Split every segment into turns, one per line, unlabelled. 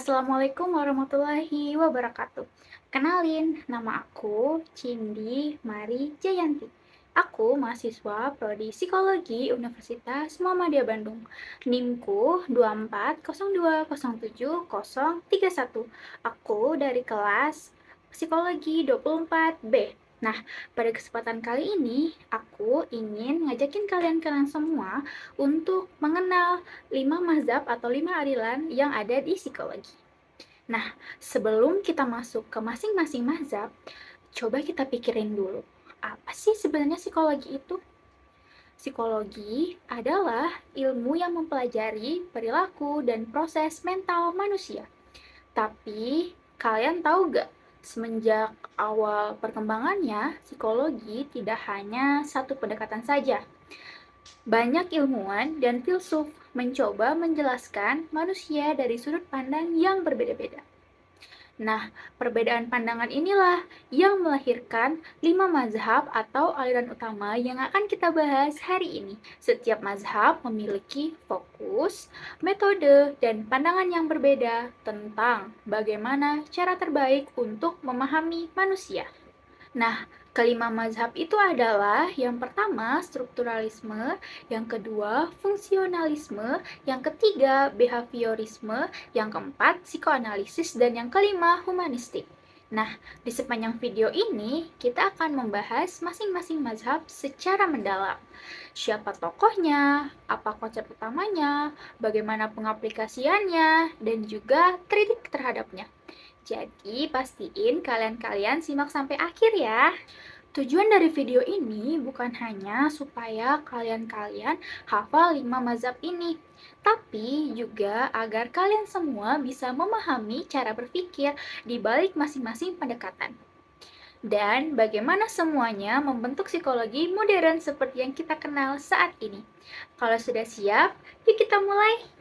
Assalamualaikum warahmatullahi wabarakatuh. Kenalin, nama aku Cindy Mari Jayanti. Aku mahasiswa Prodi Psikologi Universitas Muhammadiyah Bandung. NIM-ku 2402073031. Aku dari kelas Psikologi 24B. Nah, pada kesempatan kali ini, aku ingin ngajakin kalian semua untuk mengenal 5 mazhab atau 5 aliran yang ada di psikologi. Nah, sebelum kita masuk ke masing-masing mazhab, coba kita pikirin dulu, apa sih sebenarnya psikologi itu? Psikologi adalah ilmu yang mempelajari perilaku dan proses mental manusia. Tapi, kalian tahu gak, semenjak awal perkembangannya, psikologi tidak hanya satu pendekatan saja. Banyak ilmuwan dan filsuf mencoba menjelaskan manusia dari sudut pandang yang berbeda-beda. Nah, perbedaan pandangan inilah yang melahirkan 5 mazhab atau aliran utama yang akan kita bahas hari ini. Setiap mazhab memiliki fokus, metode, dan pandangan yang berbeda tentang bagaimana cara terbaik untuk memahami manusia. Nah, kelima mazhab itu adalah yang pertama strukturalisme, yang kedua fungsionalisme, yang ketiga behaviorisme, yang keempat psikoanalisis, dan yang kelima humanistik. Nah, di sepanjang video ini kita akan membahas masing-masing mazhab secara mendalam. Siapa tokohnya, apa konsep utamanya, bagaimana pengaplikasiannya, dan juga kritik terhadapnya. Jadi, pastiin kalian simak sampai akhir ya. Tujuan dari video ini bukan hanya supaya kalian hafal 5 mazhab ini, tapi juga agar kalian semua bisa memahami cara berpikir di balik masing-masing pendekatan. Dan bagaimana semuanya membentuk psikologi modern seperti yang kita kenal saat ini. Kalau sudah siap, yuk kita mulai!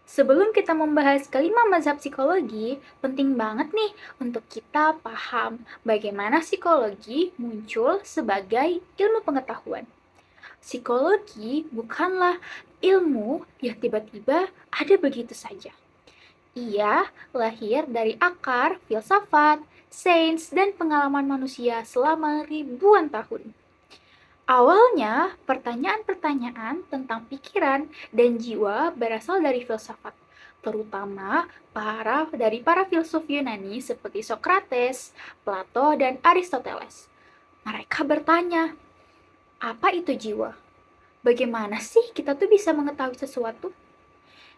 Sebelum kita membahas kelima mazhab psikologi, penting banget nih untuk kita paham bagaimana psikologi muncul sebagai ilmu pengetahuan. Psikologi bukanlah ilmu yang tiba-tiba ada begitu saja. Ia lahir dari akar filsafat, sains, dan pengalaman manusia selama ribuan tahun. Awalnya, pertanyaan-pertanyaan tentang pikiran dan jiwa berasal dari filsafat, terutama dari para filsuf Yunani seperti Socrates, Plato, dan Aristoteles. Mereka bertanya, apa itu jiwa? Bagaimana sih kita tuh bisa mengetahui sesuatu?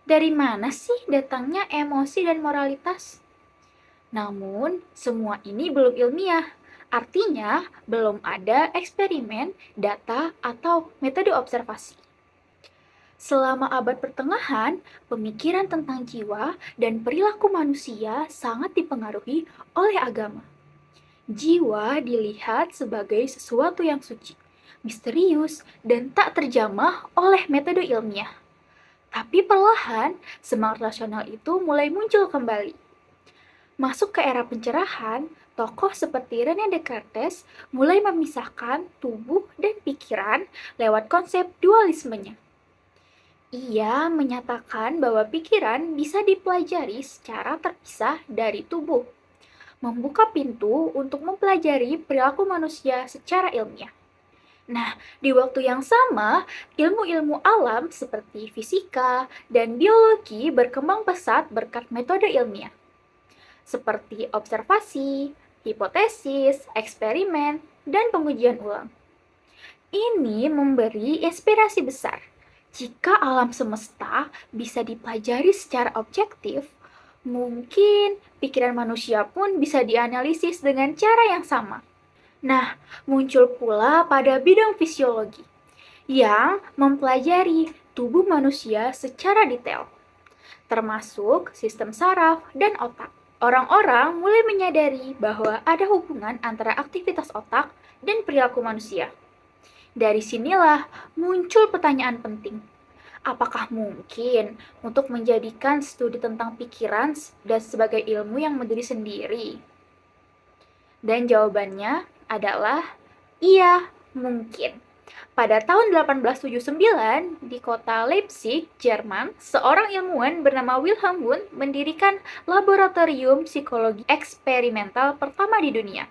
Dari mana sih datangnya emosi dan moralitas? Namun, semua ini belum ilmiah. Artinya, belum ada eksperimen, data, atau metode observasi. Selama abad pertengahan, pemikiran tentang jiwa dan perilaku manusia sangat dipengaruhi oleh agama. Jiwa dilihat sebagai sesuatu yang suci, misterius, dan tak terjamah oleh metode ilmiah. Tapi perlahan, semangat rasional itu mulai muncul kembali. Masuk ke era pencerahan, tokoh seperti René Descartes mulai memisahkan tubuh dan pikiran lewat konsep dualismenya. Ia menyatakan bahwa pikiran bisa dipelajari secara terpisah dari tubuh, membuka pintu untuk mempelajari perilaku manusia secara ilmiah. Nah, di waktu yang sama, ilmu-ilmu alam seperti fisika dan biologi berkembang pesat berkat metode ilmiah seperti observasi, hipotesis, eksperimen, dan pengujian ulang. Ini memberi inspirasi besar. Jika alam semesta bisa dipelajari secara objektif, mungkin pikiran manusia pun bisa dianalisis dengan cara yang sama. Nah, muncul pula pada bidang fisiologi yang mempelajari tubuh manusia secara detail, termasuk sistem saraf dan otak. Orang-orang mulai menyadari bahwa ada hubungan antara aktivitas otak dan perilaku manusia. Dari sinilah muncul pertanyaan penting. Apakah mungkin untuk menjadikan studi tentang pikiran dan sebagai ilmu yang berdiri sendiri? Dan jawabannya adalah iya, mungkin. Pada tahun 1879, di kota Leipzig, Jerman, seorang ilmuwan bernama Wilhelm Wundt mendirikan laboratorium psikologi eksperimental pertama di dunia.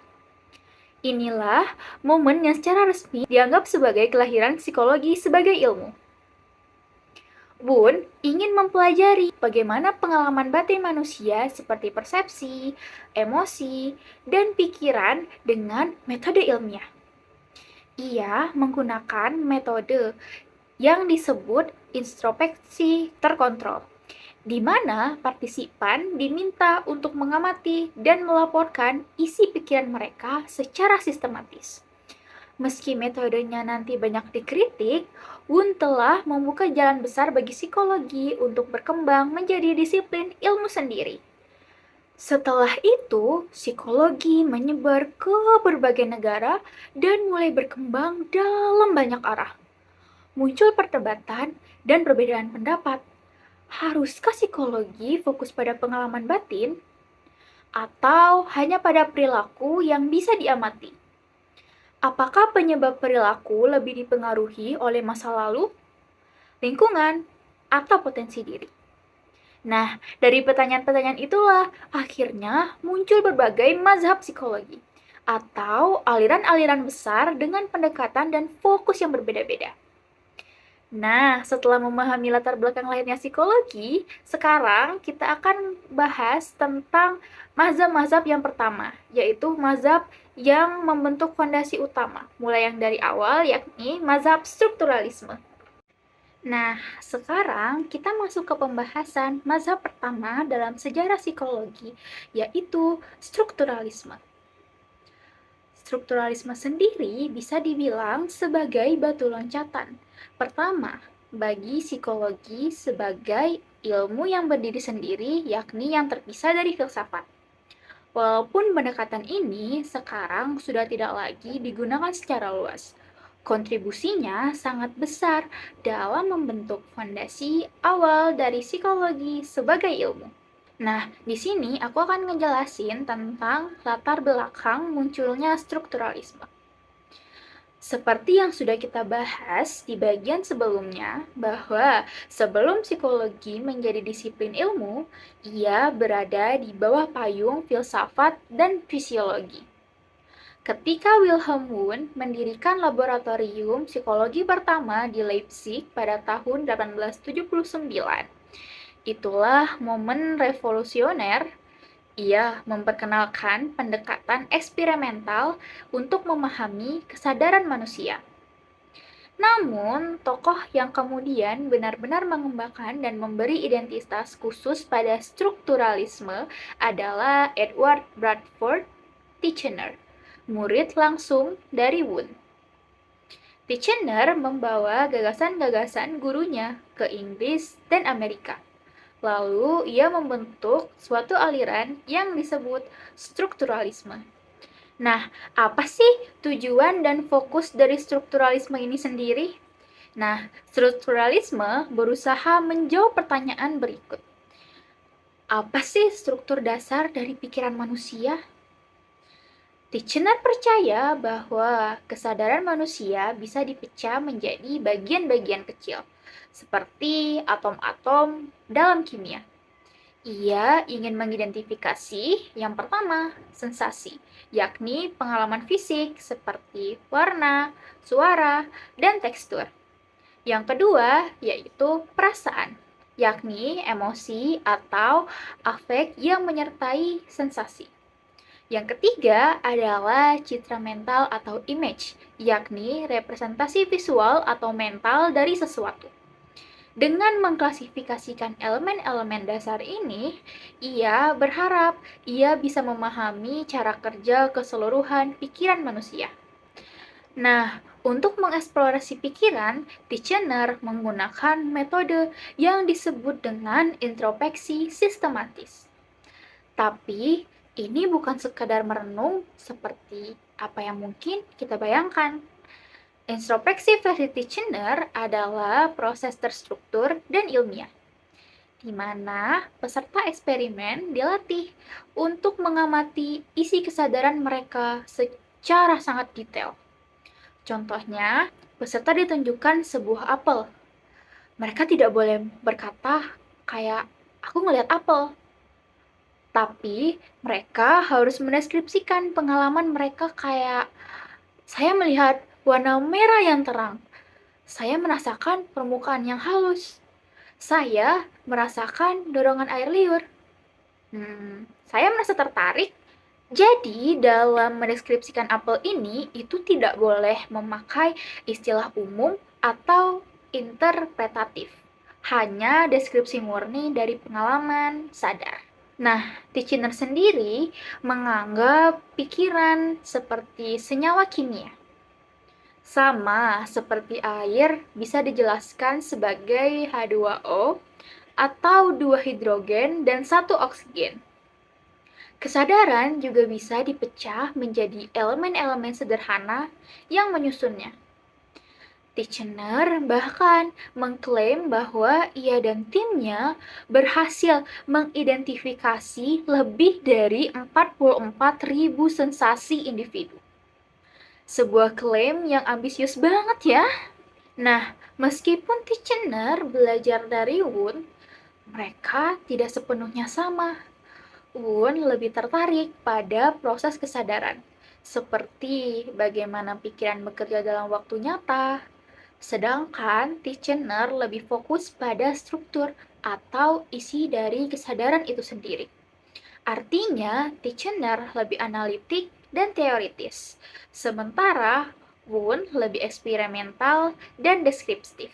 Inilah momen yang secara resmi dianggap sebagai kelahiran psikologi sebagai ilmu. Wundt ingin mempelajari bagaimana pengalaman batin manusia seperti persepsi, emosi, dan pikiran dengan metode ilmiah. Ia menggunakan metode yang disebut introspeksi terkontrol, di mana partisipan diminta untuk mengamati dan melaporkan isi pikiran mereka secara sistematis. Meski metodenya nanti banyak dikritik, Wundt telah membuka jalan besar bagi psikologi untuk berkembang menjadi disiplin ilmu sendiri. Setelah itu, psikologi menyebar ke berbagai negara dan mulai berkembang dalam banyak arah. Muncul perdebatan dan perbedaan pendapat. Haruskah psikologi fokus pada pengalaman batin atau hanya pada perilaku yang bisa diamati? Apakah penyebab perilaku lebih dipengaruhi oleh masa lalu, lingkungan, atau potensi diri? Nah, dari pertanyaan-pertanyaan itulah akhirnya muncul berbagai mazhab psikologi atau aliran-aliran besar dengan pendekatan dan fokus yang berbeda-beda. Nah, setelah memahami latar belakang lahirnya psikologi, sekarang kita akan bahas tentang mazhab-mazhab yang pertama, yaitu mazhab yang membentuk fondasi utama, mulai yang dari awal yakni mazhab strukturalisme. Nah, sekarang kita masuk ke pembahasan mazhab pertama dalam sejarah psikologi, yaitu strukturalisme. Strukturalisme sendiri bisa dibilang sebagai batu loncatan pertama bagi psikologi sebagai ilmu yang berdiri sendiri, yakni yang terpisah dari filsafat. Walaupun pendekatan ini sekarang sudah tidak lagi digunakan secara luas, kontribusinya sangat besar dalam membentuk fondasi awal dari psikologi sebagai ilmu. Nah, di sini aku akan ngejelasin tentang latar belakang munculnya strukturalisme. Seperti yang sudah kita bahas di bagian sebelumnya, bahwa sebelum psikologi menjadi disiplin ilmu, ia berada di bawah payung filsafat dan fisiologi. Ketika Wilhelm Wundt mendirikan laboratorium psikologi pertama di Leipzig pada tahun 1879, itulah momen revolusioner. Ia memperkenalkan pendekatan eksperimental untuk memahami kesadaran manusia. Namun, tokoh yang kemudian benar-benar mengembangkan dan memberi identitas khusus pada strukturalisme adalah Edward Bradford Titchener, murid langsung dari Wundt. Titchener membawa gagasan-gagasan gurunya ke Inggris dan Amerika. Lalu ia membentuk suatu aliran yang disebut strukturalisme. Nah, apa sih tujuan dan fokus dari strukturalisme ini sendiri? Nah, strukturalisme berusaha menjawab pertanyaan berikut. Apa sih struktur dasar dari pikiran manusia? Titchener percaya bahwa kesadaran manusia bisa dipecah menjadi bagian-bagian kecil, seperti atom-atom dalam kimia. Ia ingin mengidentifikasi yang pertama, sensasi, yakni pengalaman fisik seperti warna, suara, dan tekstur. Yang kedua, yaitu perasaan, yakni emosi atau afek yang menyertai sensasi. Yang ketiga adalah citra mental atau image, yakni representasi visual atau mental dari sesuatu. Dengan mengklasifikasikan elemen-elemen dasar ini, ia berharap ia bisa memahami cara kerja keseluruhan pikiran manusia. Nah, untuk mengeksplorasi pikiran, Titchener menggunakan metode yang disebut dengan introspeksi sistematis. Tapi, ini bukan sekadar merenung seperti apa yang mungkin kita bayangkan. Introspeksi versi Titchener adalah proses terstruktur dan ilmiah, di mana peserta eksperimen dilatih untuk mengamati isi kesadaran mereka secara sangat detail. Contohnya, Peserta ditunjukkan sebuah apel. Mereka tidak boleh berkata kayak, "Aku ngelihat apel." Tapi mereka harus mendeskripsikan pengalaman mereka kayak, "Saya melihat warna merah yang terang. Saya merasakan permukaan yang halus. Saya merasakan dorongan air liur. Saya merasa tertarik." Jadi, dalam mendeskripsikan apel ini, itu tidak boleh memakai istilah umum atau interpretatif. Hanya deskripsi murni dari pengalaman sadar. Nah, Titchener sendiri menganggap pikiran seperti senyawa kimia. Sama seperti air bisa dijelaskan sebagai H2O atau 2 hidrogen dan 1 oksigen. Kesadaran juga bisa dipecah menjadi elemen-elemen sederhana yang menyusunnya. Titchener bahkan mengklaim bahwa ia dan timnya berhasil mengidentifikasi lebih dari 44.000 sensasi individu. Sebuah klaim yang ambisius banget ya. Nah, meskipun Titchener belajar dari Wundt, mereka tidak sepenuhnya sama. Wundt lebih tertarik pada proses kesadaran, seperti bagaimana pikiran bekerja dalam waktu nyata. Sedangkan Titchener lebih fokus pada struktur atau isi dari kesadaran itu sendiri. Artinya, Titchener lebih analitik dan teoritis, sementara Wundt lebih eksperimental dan deskriptif.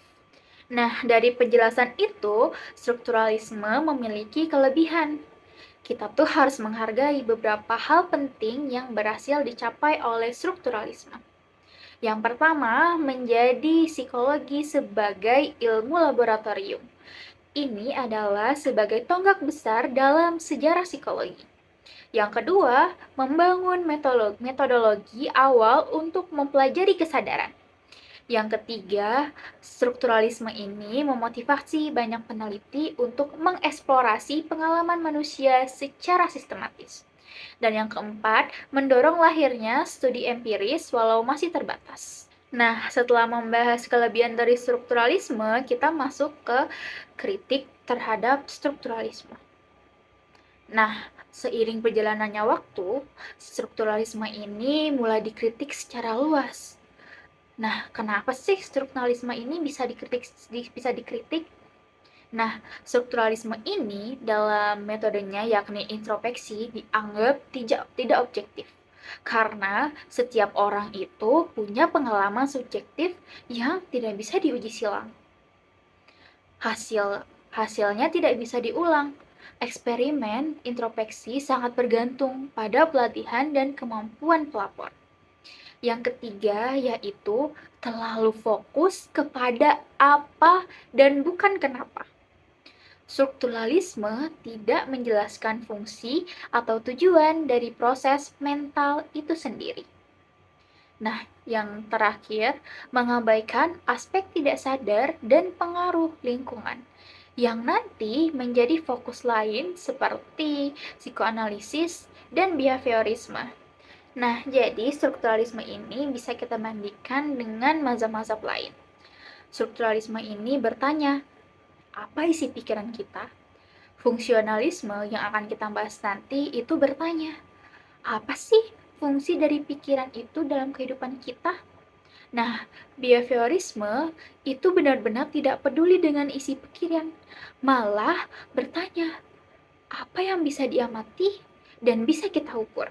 Nah, dari penjelasan itu, strukturalisme memiliki kelebihan. Kita tuh harus menghargai beberapa hal penting yang berhasil dicapai oleh strukturalisme. Yang pertama, menjadi psikologi sebagai ilmu laboratorium. Ini adalah sebagai tonggak besar dalam sejarah psikologi. Yang kedua, membangun metodologi awal untuk mempelajari kesadaran. Yang ketiga, strukturalisme ini memotivasi banyak peneliti untuk mengeksplorasi pengalaman manusia secara sistematis. Dan yang keempat, mendorong lahirnya studi empiris walau masih terbatas. Nah, setelah membahas kelebihan dari strukturalisme, kita masuk ke kritik terhadap strukturalisme. Nah, seiring berjalannya waktu, strukturalisme ini mulai dikritik secara luas. Nah, kenapa sih strukturalisme ini bisa dikritik? Nah, strukturalisme ini dalam metodenya yakni introspeksi dianggap tidak objektif. Karena setiap orang itu punya pengalaman subjektif yang tidak bisa diuji silang. Hasilnya tidak bisa diulang. Eksperimen introspeksi sangat bergantung pada pelatihan dan kemampuan pelapor. Yang ketiga yaitu terlalu fokus kepada apa dan bukan kenapa. Strukturalisme tidak menjelaskan fungsi atau tujuan dari proses mental itu sendiri. Nah, yang terakhir, mengabaikan aspek tidak sadar dan pengaruh lingkungan, yang nanti menjadi fokus lain seperti psikoanalisis dan behaviorisme. Nah, jadi strukturalisme ini bisa kita bandingkan dengan mazhab-mazhab lain. Strukturalisme ini bertanya, apa isi pikiran kita? Fungsionalisme yang akan kita bahas nanti itu bertanya, apa sih fungsi dari pikiran itu dalam kehidupan kita? Nah, behaviorisme itu benar-benar tidak peduli dengan isi pikiran, malah bertanya, apa yang bisa diamati dan bisa kita ukur?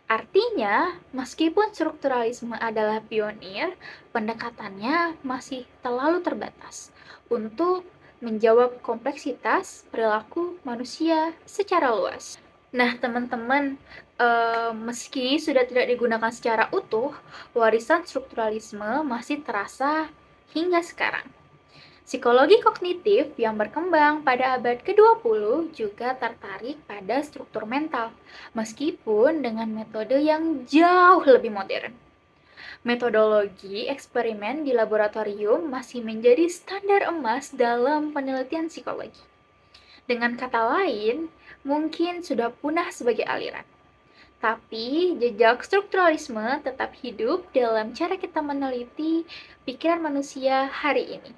Artinya, meskipun strukturalisme adalah pionir, pendekatannya masih terlalu terbatas untuk menjawab kompleksitas perilaku manusia secara luas. Nah, teman-teman, meski sudah tidak digunakan secara utuh, warisan strukturalisme masih terasa hingga sekarang. Psikologi kognitif yang berkembang pada abad ke-20 juga tertarik pada struktur mental, meskipun dengan metode yang jauh lebih modern. Metodologi eksperimen di laboratorium masih menjadi standar emas dalam penelitian psikologi. Dengan kata lain, mungkin sudah punah sebagai aliran. Tapi jejak strukturalisme tetap hidup dalam cara kita meneliti pikiran manusia hari ini.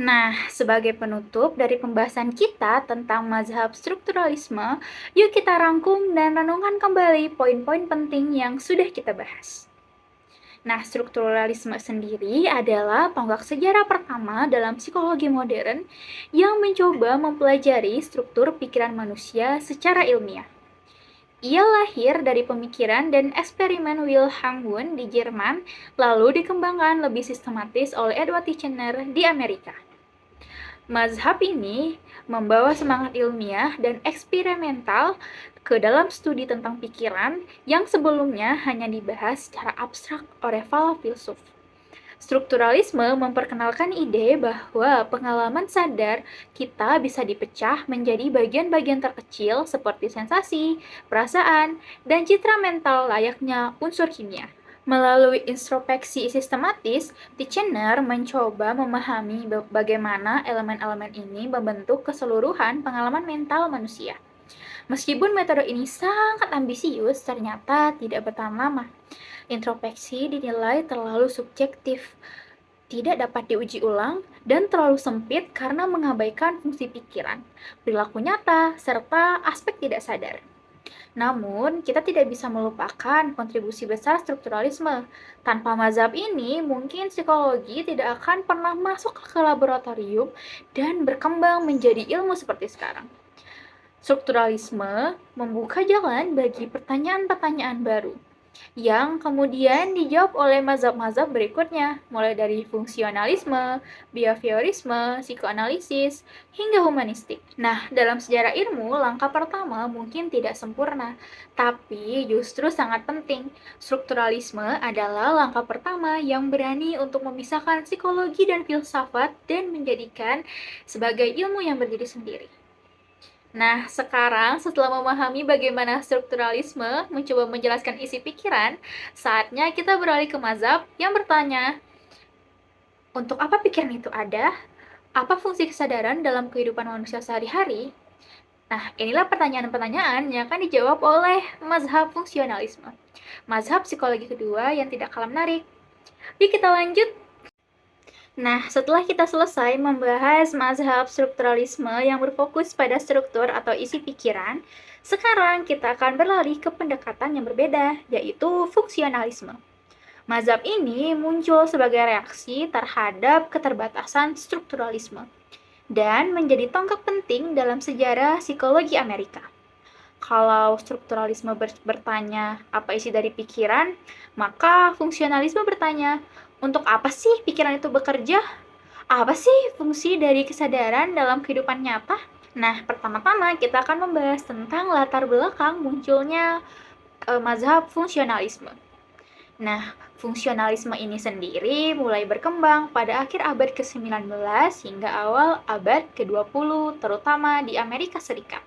Nah, sebagai penutup dari pembahasan kita tentang mazhab strukturalisme, yuk kita rangkum dan renungkan kembali poin-poin penting yang sudah kita bahas. Nah, strukturalisme sendiri adalah tonggak sejarah pertama dalam psikologi modern yang mencoba mempelajari struktur pikiran manusia secara ilmiah. Ia lahir dari pemikiran dan eksperimen Wilhelm Wundt di Jerman, lalu dikembangkan lebih sistematis oleh Edward Titchener di Amerika. Mazhab ini membawa semangat ilmiah dan eksperimental ke dalam studi tentang pikiran yang sebelumnya hanya dibahas secara abstrak oleh para filsuf. Strukturalisme memperkenalkan ide bahwa pengalaman sadar kita bisa dipecah menjadi bagian-bagian terkecil seperti sensasi, perasaan, dan citra mental layaknya unsur kimia. Melalui introspeksi sistematis, Titchener mencoba memahami bagaimana elemen-elemen ini membentuk keseluruhan pengalaman mental manusia. Meskipun metode ini sangat ambisius, ternyata tidak bertahan lama. Introspeksi dinilai terlalu subjektif, tidak dapat diuji ulang, dan terlalu sempit karena mengabaikan fungsi pikiran, perilaku nyata, serta aspek tidak sadar. Namun, kita tidak bisa melupakan kontribusi besar strukturalisme. Tanpa mazhab ini, mungkin psikologi tidak akan pernah masuk ke laboratorium dan berkembang menjadi ilmu seperti sekarang. Strukturalisme membuka jalan bagi pertanyaan-pertanyaan baru yang kemudian dijawab oleh mazhab-mazhab berikutnya, mulai dari fungsionalisme, behaviorisme, psikoanalisis, hingga humanistik. Nah, dalam sejarah ilmu, langkah pertama mungkin tidak sempurna, tapi justru sangat penting. Strukturalisme adalah langkah pertama yang berani untuk memisahkan psikologi dan filsafat dan menjadikan sebagai ilmu yang berdiri sendiri. Nah, sekarang setelah memahami bagaimana strukturalisme mencoba menjelaskan isi pikiran, saatnya kita beralih ke mazhab yang bertanya, untuk apa pikiran itu ada? Apa fungsi kesadaran dalam kehidupan manusia sehari-hari? Nah, inilah pertanyaan-pertanyaan yang akan dijawab oleh mazhab fungsionalisme. Mazhab psikologi kedua yang tidak kalah menarik. Yuk kita lanjut. Nah, setelah kita selesai membahas mazhab strukturalisme yang berfokus pada struktur atau isi pikiran, sekarang kita akan beralih ke pendekatan yang berbeda, yaitu fungsionalisme. Mazhab ini muncul sebagai reaksi terhadap keterbatasan strukturalisme dan menjadi tonggak penting dalam sejarah psikologi Amerika. Kalau strukturalisme bertanya apa isi dari pikiran, maka fungsionalisme bertanya, untuk apa sih pikiran itu bekerja? Apa sih fungsi dari kesadaran dalam kehidupan nyata? Nah, pertama-tama kita akan membahas tentang latar belakang munculnya mazhab fungsionalisme. Nah, fungsionalisme ini sendiri mulai berkembang pada akhir abad ke-19 hingga awal abad ke-20, terutama di Amerika Serikat.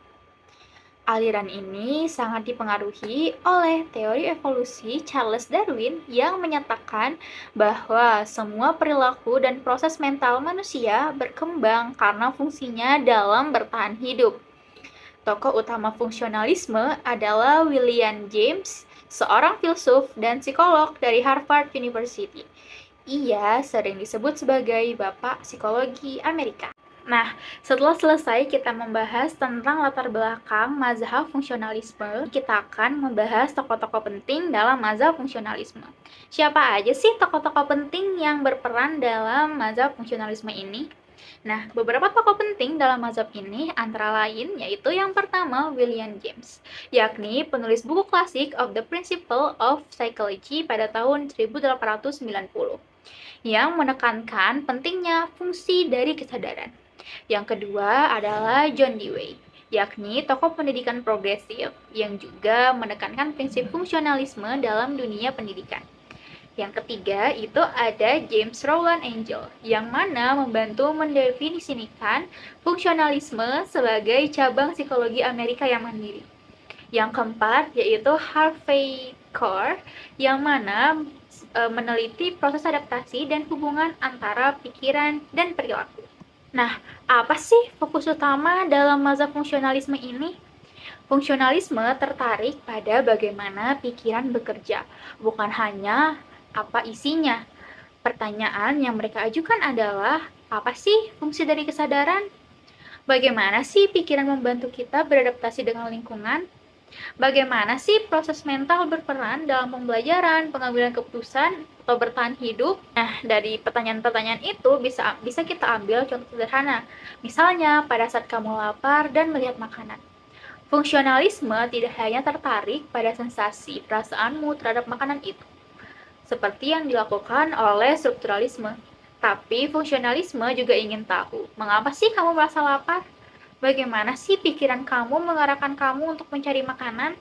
Aliran ini sangat dipengaruhi oleh teori evolusi Charles Darwin yang menyatakan bahwa semua perilaku dan proses mental manusia berkembang karena fungsinya dalam bertahan hidup. Tokoh utama fungsionalisme adalah William James, seorang filsuf dan psikolog dari Harvard University. Ia sering disebut sebagai Bapak Psikologi Amerika. Nah, setelah selesai kita membahas tentang latar belakang mazhab fungsionalisme, kita akan membahas tokoh-tokoh penting dalam mazhab fungsionalisme. Siapa aja sih tokoh-tokoh penting yang berperan dalam mazhab fungsionalisme ini? Nah, beberapa tokoh penting dalam mazhab ini antara lain yaitu yang pertama William James, yakni penulis buku klasik Of the Principle of Psychology pada tahun 1890, yang menekankan pentingnya fungsi dari kesadaran. Yang kedua adalah John Dewey, yakni tokoh pendidikan progresif yang juga menekankan prinsip fungsionalisme dalam dunia pendidikan. Yang ketiga itu ada James Rowland Angel, yang mana membantu mendefinisikan fungsionalisme sebagai cabang psikologi Amerika yang mandiri. Yang keempat yaitu Harvey Kerr, yang mana meneliti proses adaptasi dan hubungan antara pikiran dan perilaku. Nah, apa sih fokus utama dalam mazhab fungsionalisme ini? Fungsionalisme tertarik pada bagaimana pikiran bekerja, bukan hanya apa isinya. Pertanyaan yang mereka ajukan adalah, apa sih fungsi dari kesadaran? Bagaimana sih pikiran membantu kita beradaptasi dengan lingkungan? Bagaimana sih proses mental berperan dalam pembelajaran, pengambilan keputusan, atau bertahan hidup? Nah, dari pertanyaan-pertanyaan itu bisa kita ambil contoh sederhana. Misalnya, pada saat kamu lapar dan melihat makanan. Fungsionalisme tidak hanya tertarik pada sensasi perasaanmu terhadap makanan itu, seperti yang dilakukan oleh strukturalisme. Tapi fungsionalisme juga ingin tahu, mengapa sih kamu merasa lapar? Bagaimana sih pikiran kamu mengarahkan kamu untuk mencari makanan?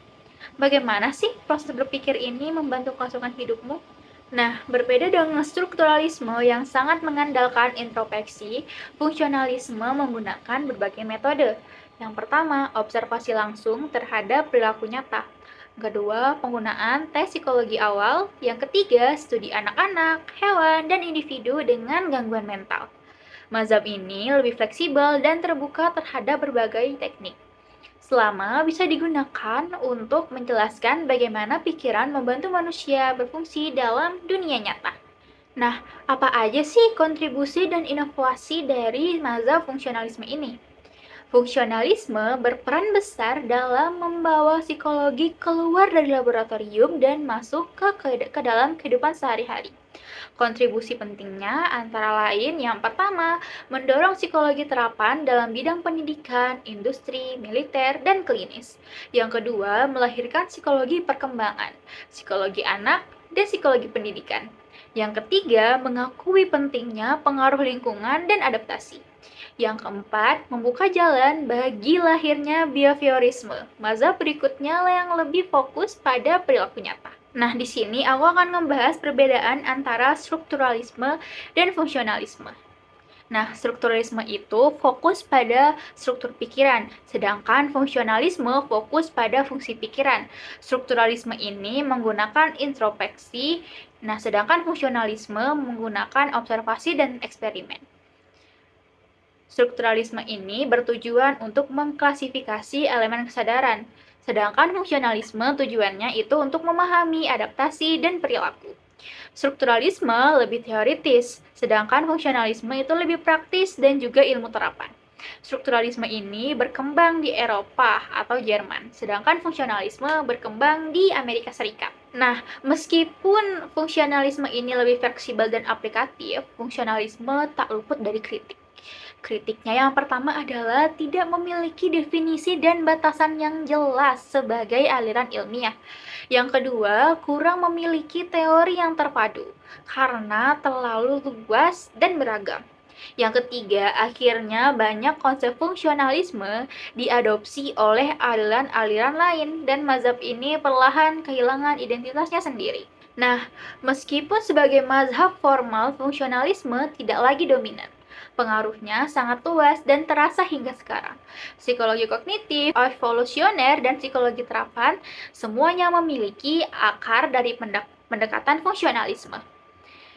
Bagaimana sih proses berpikir ini membantu kelangsungan hidupmu? Nah, berbeda dengan strukturalisme yang sangat mengandalkan introspeksi, fungsionalisme menggunakan berbagai metode. Yang pertama, observasi langsung terhadap perilaku nyata. Kedua, penggunaan tes psikologi awal. Yang ketiga, studi anak-anak, hewan, dan individu dengan gangguan mental. Mazhab ini lebih fleksibel dan terbuka terhadap berbagai teknik, selama bisa digunakan untuk menjelaskan bagaimana pikiran membantu manusia berfungsi dalam dunia nyata. Nah, apa aja sih kontribusi dan inovasi dari mazhab fungsionalisme ini? Fungsionalisme berperan besar dalam membawa psikologi keluar dari laboratorium dan masuk ke dalam kehidupan sehari-hari. Kontribusi pentingnya antara lain yang pertama, mendorong psikologi terapan dalam bidang pendidikan, industri, militer, dan klinis. Yang kedua, melahirkan psikologi perkembangan, psikologi anak, dan psikologi pendidikan. Yang ketiga, mengakui pentingnya pengaruh lingkungan dan adaptasi. Yang keempat, membuka jalan bagi lahirnya behaviorisme, mazhab berikutnya yang lebih fokus pada perilaku nyata. Nah, di sini aku akan membahas perbedaan antara strukturalisme dan fungsionalisme. Nah, strukturalisme itu fokus pada struktur pikiran, sedangkan fungsionalisme fokus pada fungsi pikiran. Strukturalisme ini menggunakan introspeksi, nah sedangkan fungsionalisme menggunakan observasi dan eksperimen. Strukturalisme ini bertujuan untuk mengklasifikasi elemen kesadaran, sedangkan fungsionalisme tujuannya itu untuk memahami adaptasi dan perilaku. Strukturalisme lebih teoritis, sedangkan fungsionalisme itu lebih praktis dan juga ilmu terapan. Strukturalisme ini berkembang di Eropa atau Jerman, sedangkan fungsionalisme berkembang di Amerika Serikat. Nah, meskipun fungsionalisme ini lebih fleksibel dan aplikatif, fungsionalisme tak luput dari kritik. Kritiknya yang pertama adalah tidak memiliki definisi dan batasan yang jelas sebagai aliran ilmiah. Yang kedua, kurang memiliki teori yang terpadu karena terlalu luas dan beragam. Yang ketiga, akhirnya banyak konsep fungsionalisme diadopsi oleh aliran-aliran lain dan mazhab ini perlahan kehilangan identitasnya sendiri. Nah, meskipun sebagai mazhab formal, fungsionalisme tidak lagi dominan. Pengaruhnya sangat luas dan terasa hingga sekarang. Psikologi kognitif, evolusioner, dan psikologi terapan semuanya memiliki akar dari pendekatan fungsionalisme.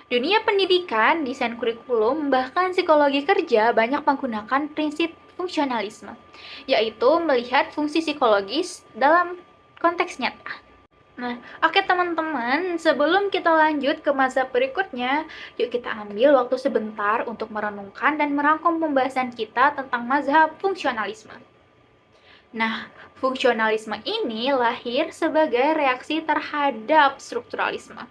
Dunia pendidikan, desain kurikulum, bahkan psikologi kerja banyak menggunakan prinsip fungsionalisme, yaitu melihat fungsi psikologis dalam konteks nyata. Nah, oke teman-teman, sebelum kita lanjut ke mazhab berikutnya, yuk kita ambil waktu sebentar untuk merenungkan dan merangkum pembahasan kita tentang mazhab fungsionalisme. Nah, fungsionalisme ini lahir sebagai reaksi terhadap strukturalisme.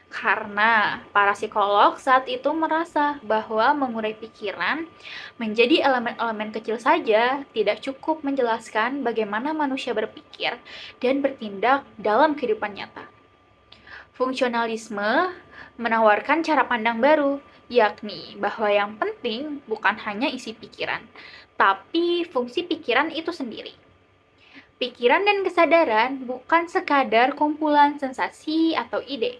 Karena para psikolog saat itu merasa bahwa mengurai pikiran menjadi elemen-elemen kecil saja tidak cukup menjelaskan bagaimana manusia berpikir dan bertindak dalam kehidupan nyata. Fungsionalisme menawarkan cara pandang baru, yakni bahwa yang penting bukan hanya isi pikiran, tapi fungsi pikiran itu sendiri. Pikiran dan kesadaran bukan sekadar kumpulan sensasi atau ide,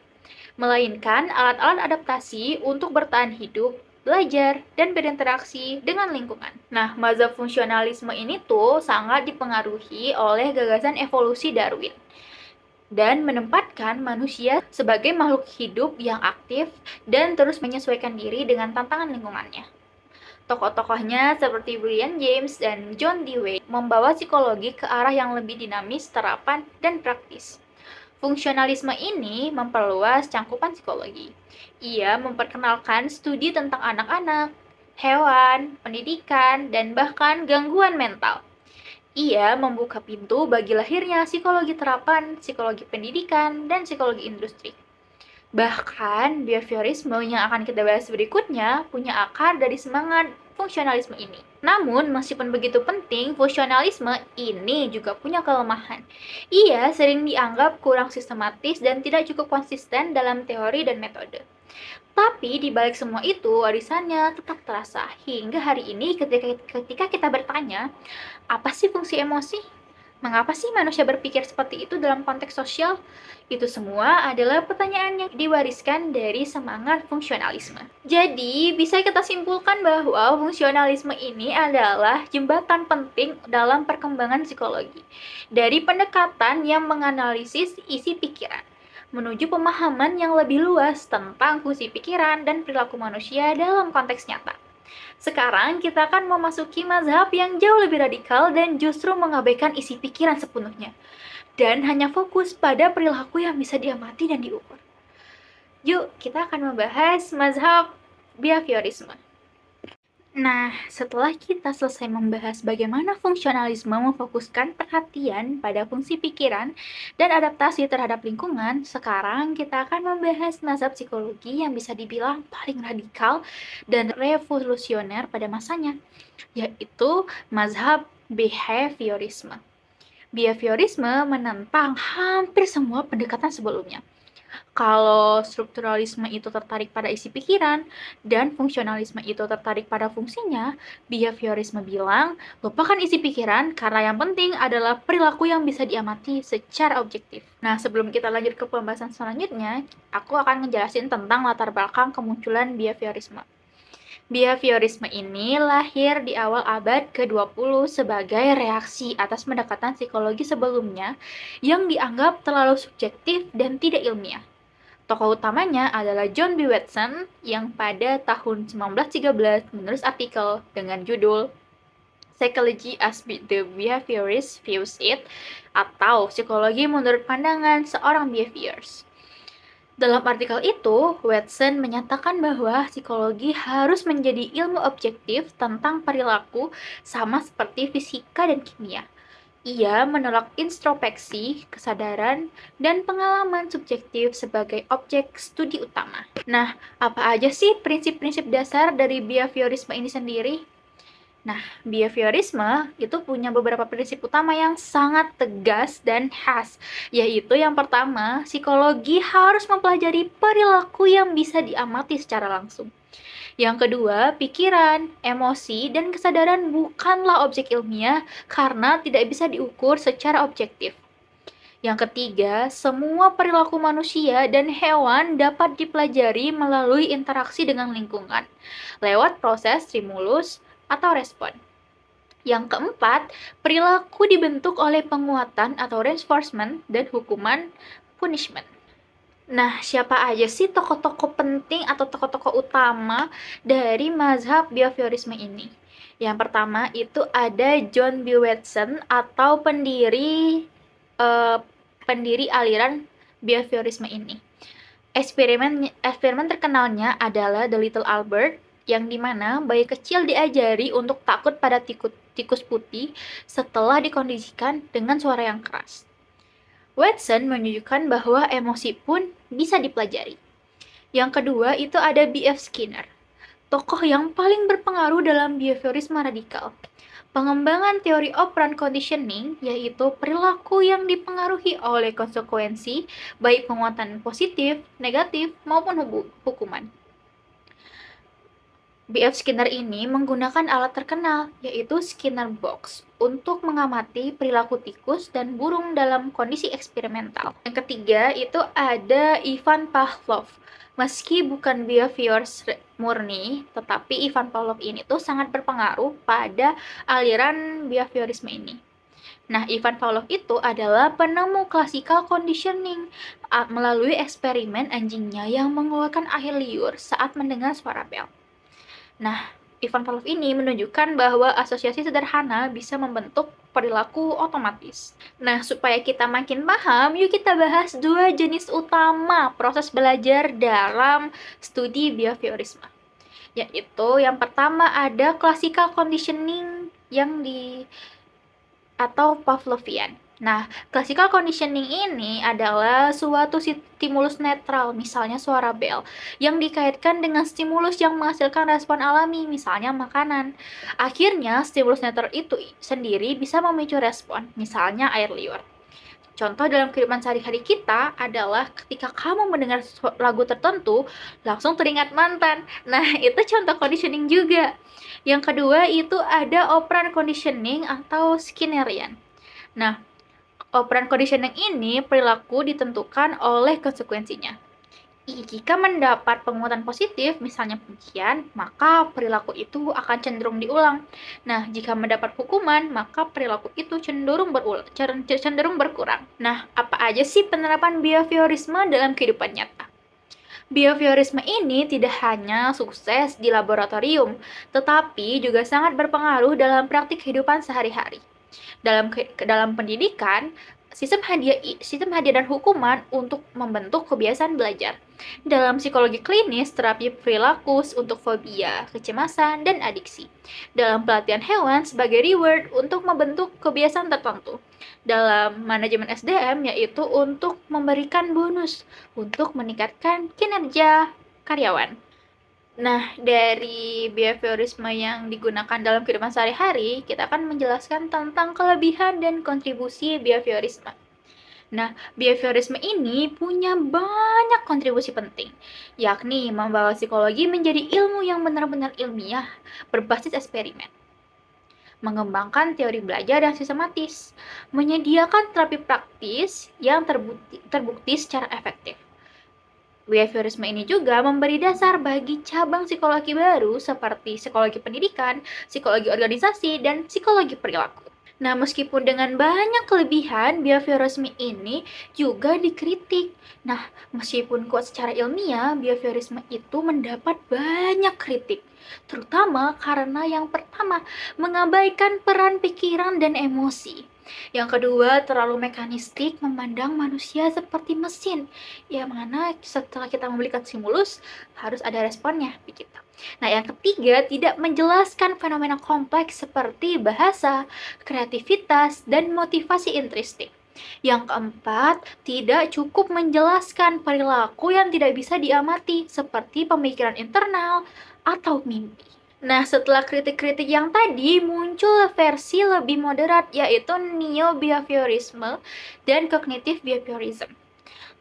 melainkan alat-alat adaptasi untuk bertahan hidup, belajar, dan berinteraksi dengan lingkungan. Nah, mazhab fungsionalisme ini tuh sangat dipengaruhi oleh gagasan evolusi Darwin dan menempatkan manusia sebagai makhluk hidup yang aktif dan terus menyesuaikan diri dengan tantangan lingkungannya. Tokoh-tokohnya seperti William James dan John Dewey membawa psikologi ke arah yang lebih dinamis, terapan, dan praktis. Fungsionalisme ini memperluas cangkupan psikologi. Ia memperkenalkan studi tentang anak-anak, hewan, pendidikan, dan bahkan gangguan mental. Ia membuka pintu bagi lahirnya psikologi terapan, psikologi pendidikan, dan psikologi industri. Bahkan, behaviorisme yang akan kita bahas berikutnya punya akar dari semangat fungsionalisme ini. Namun, meskipun begitu penting, fungsionalisme ini juga punya kelemahan. Ia sering dianggap kurang sistematis dan tidak cukup konsisten dalam teori dan metode. Tapi di balik semua itu, warisannya tetap terasa hingga hari ini ketika kita bertanya, apa sih fungsi emosi? Mengapa sih manusia berpikir seperti itu dalam konteks sosial? Itu semua adalah pertanyaan yang diwariskan dari semangat fungsionalisme. Jadi, bisa kita simpulkan bahwa fungsionalisme ini adalah jembatan penting dalam perkembangan psikologi. Dari pendekatan yang menganalisis isi pikiran, menuju pemahaman yang lebih luas tentang fungsi pikiran dan perilaku manusia dalam konteks nyata. Sekarang kita akan memasuki mazhab yang jauh lebih radikal dan justru mengabaikan isi pikiran sepenuhnya. Dan hanya fokus pada perilaku yang bisa diamati dan diukur. Yuk, kita akan membahas mazhab behaviorisme. Nah, setelah kita selesai membahas bagaimana fungsionalisme memfokuskan perhatian pada fungsi pikiran dan adaptasi terhadap lingkungan, sekarang kita akan membahas mazhab psikologi yang bisa dibilang paling radikal dan revolusioner pada masanya, yaitu mazhab behaviorisme. Behaviorisme menentang hampir semua pendekatan sebelumnya. Kalau strukturalisme itu tertarik pada isi pikiran dan fungsionalisme itu tertarik pada fungsinya, behaviorisme bilang, lupakan isi pikiran karena yang penting adalah perilaku yang bisa diamati secara objektif. Nah, sebelum kita lanjut ke pembahasan selanjutnya, aku akan ngejelasin tentang latar belakang kemunculan behaviorisme. Behaviorisme ini lahir di awal abad ke-20 sebagai reaksi atas pendekatan psikologi sebelumnya yang dianggap terlalu subjektif dan tidak ilmiah. Tokoh utamanya adalah John B. Watson yang pada tahun 1913 menulis artikel dengan judul Psychology as the Behaviorist Views It, atau Psikologi menurut pandangan seorang behaviors. Dalam artikel itu, Watson menyatakan bahwa psikologi harus menjadi ilmu objektif tentang perilaku sama seperti fisika dan kimia. Ia menolak introspeksi, kesadaran, dan pengalaman subjektif sebagai objek studi utama. Nah, apa aja sih prinsip-prinsip dasar dari behaviorisme ini sendiri? Nah, behaviorisme itu punya beberapa prinsip utama yang sangat tegas dan khas, yaitu yang pertama, psikologi harus mempelajari perilaku yang bisa diamati secara langsung. Yang kedua, pikiran, emosi, dan kesadaran bukanlah objek ilmiah karena tidak bisa diukur secara objektif. Yang ketiga, semua perilaku manusia dan hewan dapat dipelajari melalui interaksi dengan lingkungan, lewat proses stimulus atau respon. Yang keempat, perilaku dibentuk oleh penguatan atau reinforcement dan hukuman punishment. Nah, siapa aja sih tokoh-tokoh penting atau tokoh-tokoh utama dari mazhab behaviorisme ini? Yang pertama itu ada John B. Watson atau pendiri aliran behaviorisme ini. Eksperimen terkenalnya adalah The Little Albert, yang dimana bayi kecil diajari untuk takut pada tikus putih setelah dikondisikan dengan suara yang keras. Watson menunjukkan bahwa emosi pun bisa dipelajari. Yang kedua itu ada B.F. Skinner, tokoh yang paling berpengaruh dalam behaviorisme radikal. Pengembangan teori operant conditioning, yaitu perilaku yang dipengaruhi oleh konsekuensi, baik penguatan positif, negatif, maupun hukuman. B.F. Skinner ini menggunakan alat terkenal, yaitu Skinner Box, untuk mengamati perilaku tikus dan burung dalam kondisi eksperimental. Yang ketiga itu ada Ivan Pavlov. Meski bukan behaviors murni, tetapi Ivan Pavlov ini tuh sangat berpengaruh pada aliran behaviorisme ini. Nah, Ivan Pavlov itu adalah penemu classical conditioning melalui eksperimen anjingnya yang mengeluarkan air liur saat mendengar suara bel. Nah, Ivan Pavlov ini menunjukkan bahwa asosiasi sederhana bisa membentuk perilaku otomatis. Nah, supaya kita makin paham, yuk kita bahas dua jenis utama proses belajar dalam studi behaviorisme. Yaitu yang pertama ada classical conditioning atau Pavlovian. Nah, classical conditioning ini adalah suatu stimulus netral, misalnya suara bel, yang dikaitkan dengan stimulus yang menghasilkan respon alami, misalnya makanan. Akhirnya, stimulus netral itu sendiri bisa memicu respon, misalnya air liur. Contoh dalam kehidupan sehari-hari kita adalah ketika kamu mendengar lagu tertentu, langsung teringat mantan. Nah, itu contoh conditioning juga. Yang kedua itu ada operant conditioning atau Skinnerian. Nah, operant conditioning ini perilaku ditentukan oleh konsekuensinya. Jika mendapat penguatan positif, misalnya pujian, maka perilaku itu akan cenderung diulang. Nah, jika mendapat hukuman, maka perilaku itu cenderung berkurang. Nah, apa aja sih penerapan behaviorisme dalam kehidupan nyata? Behaviorisme ini tidak hanya sukses di laboratorium, tetapi juga sangat berpengaruh dalam praktik kehidupan sehari-hari. Dalam pendidikan, sistem hadiah dan hukuman untuk membentuk kebiasaan belajar. Dalam psikologi klinis, terapi perilaku untuk fobia, kecemasan, dan adiksi. Dalam pelatihan hewan sebagai reward untuk membentuk kebiasaan tertentu. Dalam manajemen SDM, yaitu untuk memberikan bonus untuk meningkatkan kinerja karyawan. Nah, dari behaviorisme yang digunakan dalam kehidupan sehari-hari, kita akan menjelaskan tentang kelebihan dan kontribusi behaviorisme. Nah, behaviorisme ini punya banyak kontribusi penting, yakni membawa psikologi menjadi ilmu yang benar-benar ilmiah, berbasis eksperimen, mengembangkan teori belajar yang sistematis, menyediakan terapi praktis yang terbukti secara efektif. Behaviorisme ini juga memberi dasar bagi cabang psikologi baru seperti psikologi pendidikan, psikologi organisasi, dan psikologi perilaku. Nah, meskipun dengan banyak kelebihan, behaviorisme ini juga dikritik. Nah, meskipun kuat secara ilmiah, behaviorisme itu mendapat banyak kritik. Terutama karena yang pertama, mengabaikan peran pikiran dan emosi. Yang kedua, terlalu mekanistik memandang manusia seperti mesin, yang mana setelah kita memberikan stimulus, harus ada responnya di kita. Nah, yang ketiga, tidak menjelaskan fenomena kompleks seperti bahasa, kreativitas, dan motivasi intrinsik. Yang keempat, tidak cukup menjelaskan perilaku yang tidak bisa diamati, seperti pemikiran internal atau mimpi. Nah, setelah kritik-kritik yang tadi, muncul versi lebih moderat, yaitu neo-behaviorisme dan cognitive behaviorism.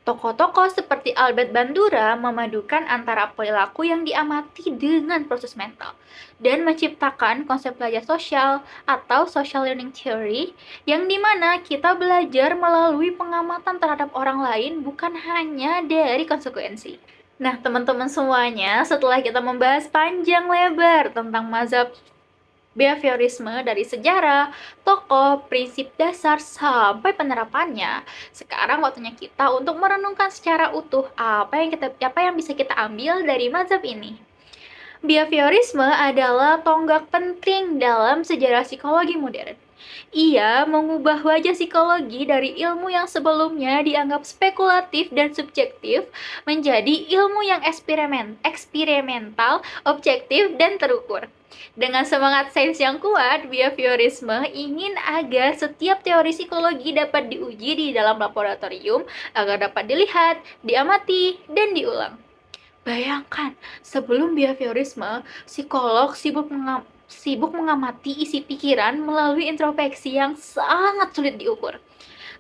Tokoh-tokoh seperti Albert Bandura memadukan antara perilaku yang diamati dengan proses mental dan menciptakan konsep belajar sosial atau social learning theory yang dimana kita belajar melalui pengamatan terhadap orang lain bukan hanya dari konsekuensi. Nah, teman-teman semuanya, setelah kita membahas panjang lebar tentang mazhab behaviorisme dari sejarah, tokoh, prinsip dasar, sampai penerapannya, sekarang waktunya kita untuk merenungkan secara utuh apa yang bisa kita ambil dari mazhab ini. Behaviorisme adalah tonggak penting dalam sejarah psikologi modern. Ia mengubah wajah psikologi dari ilmu yang sebelumnya dianggap spekulatif dan subjektif menjadi ilmu yang eksperimental, objektif, dan terukur. Dengan semangat sains yang kuat, behaviorisme ingin agar setiap teori psikologi dapat diuji di dalam laboratorium agar dapat dilihat, diamati, dan diulang. Bayangkan, sebelum behaviorisme, psikolog sibuk mengamati isi pikiran melalui introspeksi yang sangat sulit diukur.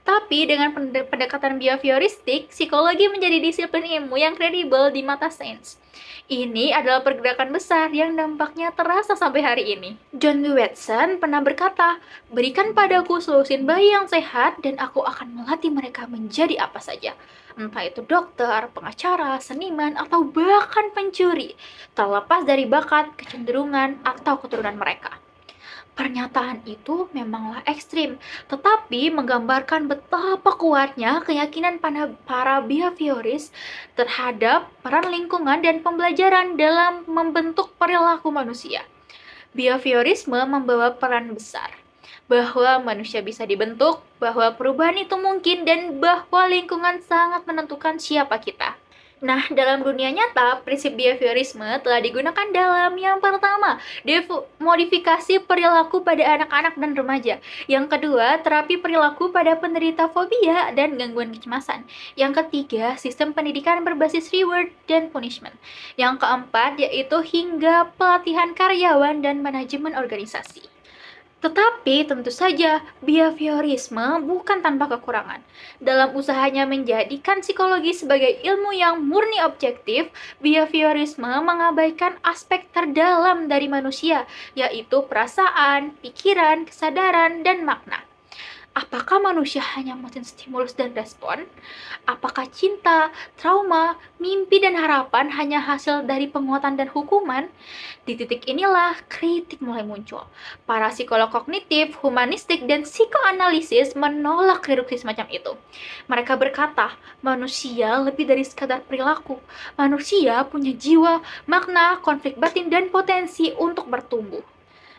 Tapi dengan pendekatan behavioristik, psikologi menjadi disiplin ilmu yang kredibel di mata sains. Ini adalah pergerakan besar yang dampaknya terasa sampai hari ini. John B. Watson pernah berkata, "Berikan padaku selusin bayi yang sehat dan aku akan melatih mereka menjadi apa saja. Entah itu dokter, pengacara, seniman, atau bahkan pencuri, terlepas dari bakat, kecenderungan, atau keturunan mereka." Pernyataan itu memanglah ekstrim, tetapi menggambarkan betapa kuatnya keyakinan para behavioris terhadap peran lingkungan dan pembelajaran dalam membentuk perilaku manusia. Behaviorisme membawa peran besar bahwa manusia bisa dibentuk, bahwa perubahan itu mungkin, dan bahwa lingkungan sangat menentukan siapa kita. Nah, dalam dunia nyata, prinsip behaviorisme telah digunakan dalam yang pertama, modifikasi perilaku pada anak-anak dan remaja. Yang kedua, terapi perilaku pada penderita fobia dan gangguan kecemasan. Yang ketiga, sistem pendidikan berbasis reward dan punishment. Yang keempat, yaitu hingga pelatihan karyawan dan manajemen organisasi. Tetapi tentu saja behaviorisme bukan tanpa kekurangan. Dalam usahanya menjadikan psikologi sebagai ilmu yang murni objektif, behaviorisme mengabaikan aspek terdalam dari manusia, yaitu perasaan, pikiran, kesadaran, dan makna. Apakah manusia hanya mesin stimulus dan respon? Apakah cinta, trauma, mimpi, dan harapan hanya hasil dari penguatan dan hukuman? Di titik inilah kritik mulai muncul. Para psikolog kognitif, humanistik, dan psikoanalisis menolak reduksi semacam itu. Mereka berkata, manusia lebih dari sekadar perilaku. Manusia punya jiwa, makna, konflik batin, dan potensi untuk bertumbuh.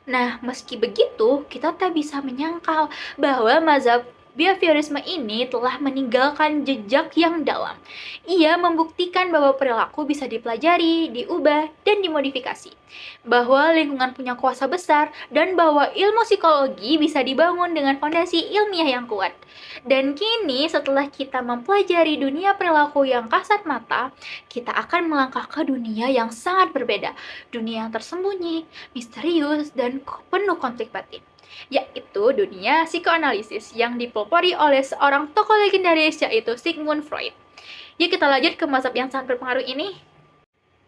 Nah, meski begitu, kita tak bisa menyangkal bahwa mazhab behaviorisme ini telah meninggalkan jejak yang dalam. Ia membuktikan bahwa perilaku bisa dipelajari, diubah, dan dimodifikasi. Bahwa lingkungan punya kuasa besar, dan bahwa ilmu psikologi bisa dibangun dengan fondasi ilmiah yang kuat. Dan kini, setelah kita mempelajari dunia perilaku yang kasat mata, kita akan melangkah ke dunia yang sangat berbeda. Dunia yang tersembunyi, misterius, dan penuh konflik batin, yaitu dunia psikoanalisis yang dipelopori oleh seorang tokoh legendaris, yaitu Sigmund Freud. Yuk kita lanjut ke mazhab yang sangat berpengaruh ini.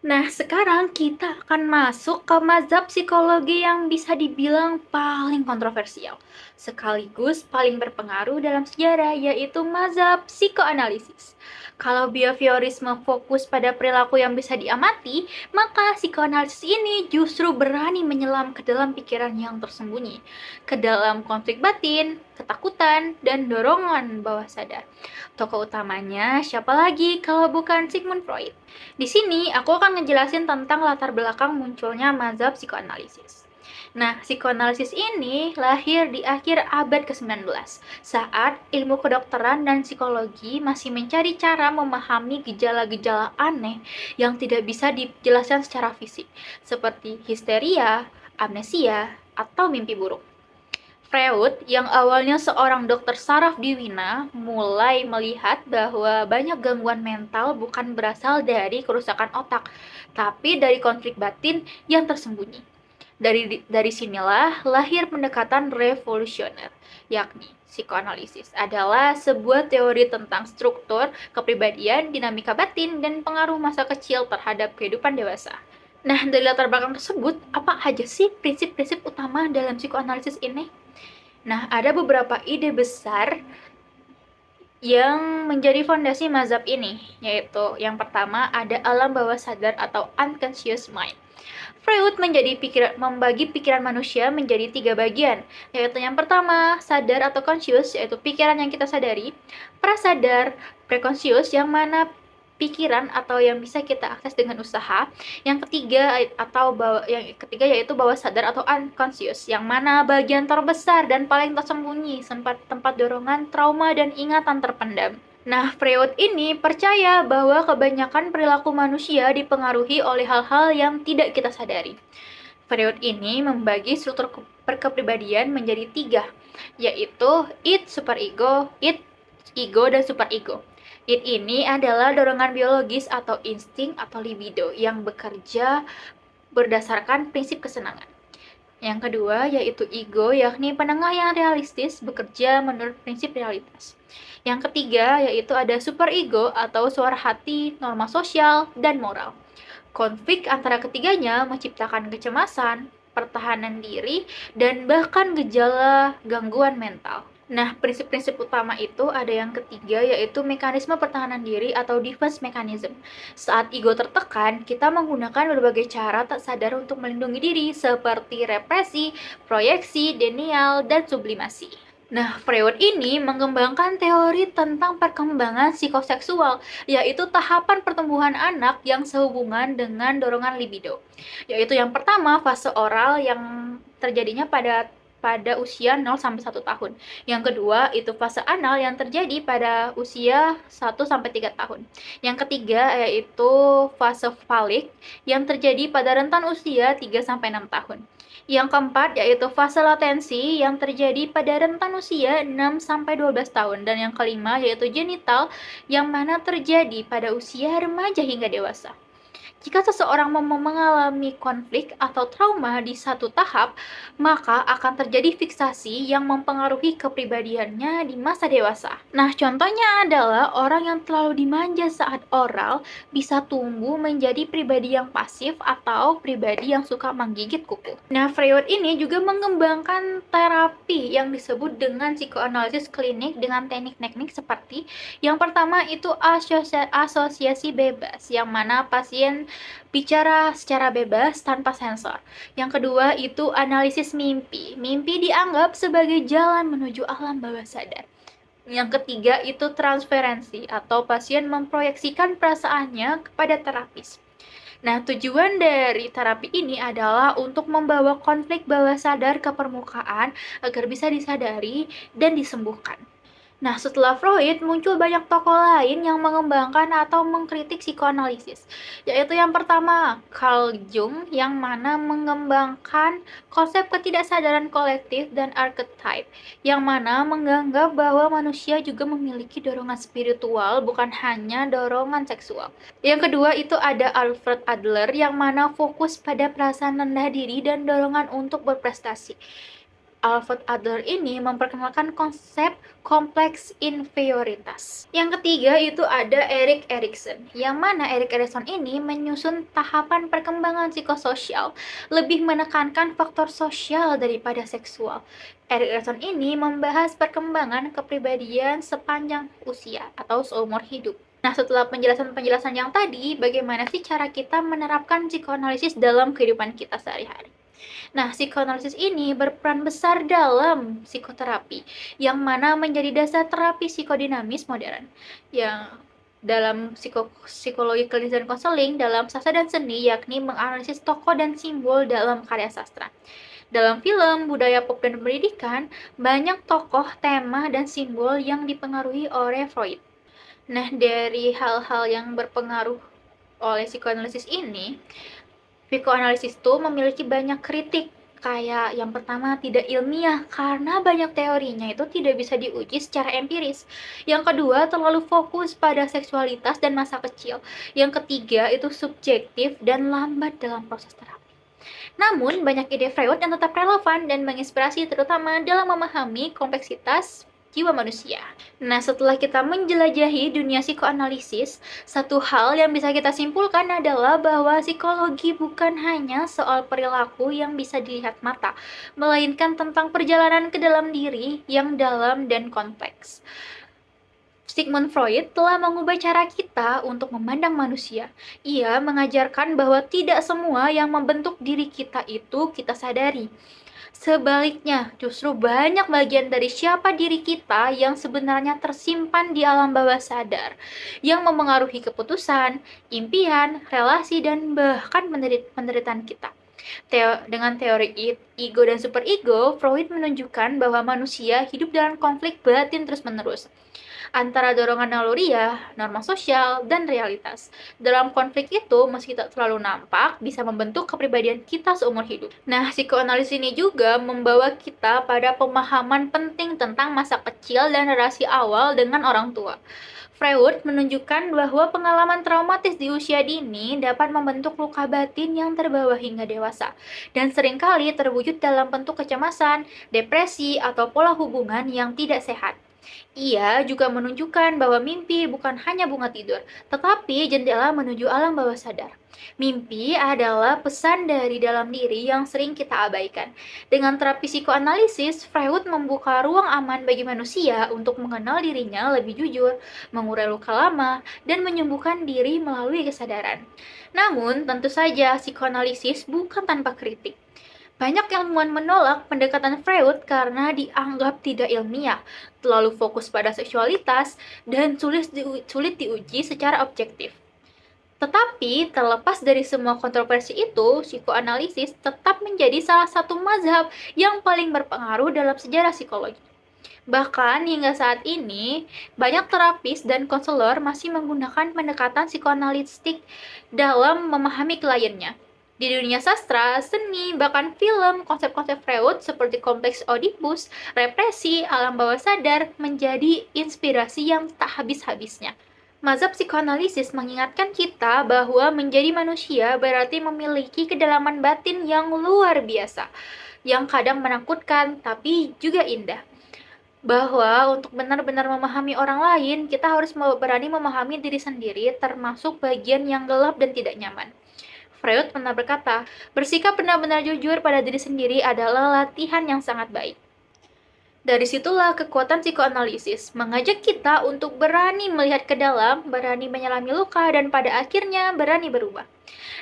Nah, sekarang kita akan masuk ke mazhab psikologi yang bisa dibilang paling kontroversial, sekaligus paling berpengaruh dalam sejarah, yaitu mazhab psikoanalisis. Kalau behaviorisme fokus pada perilaku yang bisa diamati, maka psikoanalisis ini justru berani menyelam ke dalam pikiran yang tersembunyi, ke dalam konflik batin, ketakutan, dan dorongan bawah sadar. Tokoh utamanya siapa lagi kalau bukan Sigmund Freud? Di sini aku akan ngejelasin tentang latar belakang munculnya mazhab psikoanalisis. Nah, psikoanalisis ini lahir di akhir abad ke-19, saat ilmu kedokteran dan psikologi masih mencari cara memahami gejala-gejala aneh yang tidak bisa dijelaskan secara fisik, seperti histeria, amnesia, atau mimpi buruk. Freud, yang awalnya seorang dokter saraf di Wina, mulai melihat bahwa banyak gangguan mental bukan berasal dari kerusakan otak, tapi dari konflik batin yang tersembunyi. Dari sinilah lahir pendekatan revolusioner, yakni psikoanalisis adalah sebuah teori tentang struktur, kepribadian, dinamika batin, dan pengaruh masa kecil terhadap kehidupan dewasa. Nah, dari latar belakang tersebut, apa aja sih prinsip-prinsip utama dalam psikoanalisis ini? Nah, ada beberapa ide besar yang menjadi fondasi mazhab ini, yaitu yang pertama ada alam bawah sadar atau unconscious mind. Freud membagi pikiran manusia menjadi 3 bagian, yaitu yang pertama, sadar atau conscious, yaitu pikiran yang kita sadari, prasadar, preconscious, yang mana pikiran atau yang bisa kita akses dengan usaha. Yang ketiga yaitu bawah sadar atau unconscious, yang mana bagian terbesar dan paling tersembunyi, tempat dorongan, trauma, dan ingatan terpendam. Nah, Freud ini percaya bahwa kebanyakan perilaku manusia dipengaruhi oleh hal-hal yang tidak kita sadari. Freud ini membagi struktur kepribadian menjadi 3, yaitu id, superego, ego, dan superego. Id ini adalah dorongan biologis atau insting atau libido yang bekerja berdasarkan prinsip kesenangan. Yang kedua yaitu ego, yakni penengah yang realistis, bekerja menurut prinsip realitas. Yang ketiga yaitu ada superego atau suara hati, norma sosial, dan moral. Konflik antara ketiganya menciptakan kecemasan, pertahanan diri, dan bahkan gejala gangguan mental. Nah, prinsip-prinsip utama itu ada yang ketiga, yaitu mekanisme pertahanan diri atau defense mechanism. Saat ego tertekan, kita menggunakan berbagai cara tak sadar untuk melindungi diri, seperti represi, proyeksi, denial, dan sublimasi. Nah, Freud ini mengembangkan teori tentang perkembangan psikoseksual, yaitu tahapan pertumbuhan anak yang sehubungan dengan dorongan libido. Yaitu yang pertama, fase oral yang terjadinya pada usia 0 sampai 1 tahun. Yang kedua, itu fase anal yang terjadi pada usia 1 sampai 3 tahun. Yang ketiga, yaitu fase falik yang terjadi pada rentan usia 3 sampai 6 tahun. Yang keempat yaitu fase latensi yang terjadi pada rentan usia 6 sampai 12 tahun dan yang kelima yaitu genital yang mana terjadi pada usia remaja hingga dewasa. Jika seseorang mengalami konflik atau trauma di satu tahap, maka akan terjadi fiksasi yang mempengaruhi kepribadiannya di masa dewasa. Nah, contohnya adalah orang yang terlalu dimanja saat oral bisa tumbuh menjadi pribadi yang pasif atau pribadi yang suka menggigit kuku. Nah, Freud ini juga mengembangkan terapi yang disebut dengan psikoanalisis klinik dengan teknik-teknik seperti yang pertama itu asosiasi bebas, yang mana pasien bicara secara bebas tanpa sensor. Yang kedua itu analisis mimpi. Mimpi dianggap sebagai jalan menuju alam bawah sadar. Yang ketiga itu transferensi atau pasien memproyeksikan perasaannya kepada terapis. Nah, tujuan dari terapi ini adalah untuk membawa konflik bawah sadar ke permukaan agar bisa disadari dan disembuhkan. Nah, setelah Freud, muncul banyak tokoh lain yang mengembangkan atau mengkritik psikoanalisis. Yaitu yang pertama, Carl Jung, yang mana mengembangkan konsep ketidaksadaran kolektif dan archetype, yang mana menganggap bahwa manusia juga memiliki dorongan spiritual, bukan hanya dorongan seksual. Yang kedua itu ada Alfred Adler, yang mana fokus pada perasaan rendah diri dan dorongan untuk berprestasi. Alfred Adler ini memperkenalkan konsep kompleks inferioritas. Yang ketiga itu ada Erik Erikson, yang mana Erik Erikson ini menyusun tahapan perkembangan psikososial, lebih menekankan faktor sosial daripada seksual. Erik Erikson ini membahas perkembangan kepribadian sepanjang usia atau seumur hidup. Nah, setelah penjelasan-penjelasan yang tadi, bagaimana sih cara kita menerapkan psikoanalisis dalam kehidupan kita sehari-hari? Nah, psikoanalisis ini berperan besar dalam psikoterapi, yang mana menjadi dasar terapi psikodinamis modern. Yang dalam psikologi klinis dan konseling, dalam sastra dan seni, yakni menganalisis tokoh dan simbol dalam karya sastra. Dalam film, budaya pop, dan pendidikan, banyak tokoh, tema, dan simbol yang dipengaruhi oleh Freud. Nah, dari hal-hal yang berpengaruh oleh psikoanalisis ini, psikoanalisis itu memiliki banyak kritik, kayak yang pertama tidak ilmiah karena banyak teorinya itu tidak bisa diuji secara empiris. Yang kedua terlalu fokus pada seksualitas dan masa kecil. Yang ketiga itu subjektif dan lambat dalam proses terapi. Namun banyak ide Freud yang tetap relevan dan menginspirasi terutama dalam memahami kompleksitas jiwa manusia. Nah, setelah kita menjelajahi dunia psikoanalisis, satu hal yang bisa kita simpulkan adalah bahwa psikologi bukan hanya soal perilaku yang bisa dilihat mata, melainkan tentang perjalanan ke dalam diri yang dalam dan kompleks. Sigmund Freud telah mengubah cara kita untuk memandang manusia. Ia mengajarkan bahwa tidak semua yang membentuk diri kita itu kita sadari. Sebaliknya, justru banyak bagian dari siapa diri kita yang sebenarnya tersimpan di alam bawah sadar, yang memengaruhi keputusan, impian, relasi, dan bahkan penderitaan kita. Dengan teori ego dan superego, Freud menunjukkan bahwa manusia hidup dalam konflik batin terus-menerus antara dorongan naluriah, norma sosial, dan realitas. Dalam konflik itu, meski tak terlalu nampak, bisa membentuk kepribadian kita seumur hidup. Nah, psikoanalisis ini juga membawa kita pada pemahaman penting tentang masa kecil dan relasi awal dengan orang tua. Freud menunjukkan bahwa pengalaman traumatis di usia dini dapat membentuk luka batin yang terbawa hingga dewasa, dan seringkali terwujud dalam bentuk kecemasan, depresi, atau pola hubungan yang tidak sehat. Ia juga menunjukkan bahwa mimpi bukan hanya bunga tidur, tetapi jendela menuju alam bawah sadar. Mimpi adalah pesan dari dalam diri yang sering kita abaikan. Dengan terapi psikoanalisis, Freud membuka ruang aman bagi manusia untuk mengenal dirinya lebih jujur, mengurai luka lama, dan menyembuhkan diri melalui kesadaran. Namun, tentu saja psikoanalisis bukan tanpa kritik. Banyak ilmuwan menolak pendekatan Freud karena dianggap tidak ilmiah, terlalu fokus pada seksualitas, dan sulit diuji secara objektif. Tetapi, terlepas dari semua kontroversi itu, psikoanalisis tetap menjadi salah satu mazhab yang paling berpengaruh dalam sejarah psikologi. Bahkan hingga saat ini, banyak terapis dan konselor masih menggunakan pendekatan psikoanalitik dalam memahami kliennya. Di dunia sastra, seni, bahkan film, konsep-konsep Freud seperti kompleks Oedipus, represi, alam bawah sadar menjadi inspirasi yang tak habis-habisnya. Mazhab psikoanalisis mengingatkan kita bahwa menjadi manusia berarti memiliki kedalaman batin yang luar biasa, yang kadang menakutkan tapi juga indah. Bahwa untuk benar-benar memahami orang lain, kita harus berani memahami diri sendiri, termasuk bagian yang gelap dan tidak nyaman. Freud pernah berkata, bersikap benar-benar jujur pada diri sendiri adalah latihan yang sangat baik. Dari situlah kekuatan psikoanalisis, mengajak kita untuk berani melihat ke dalam, berani menyelami luka, dan pada akhirnya berani berubah.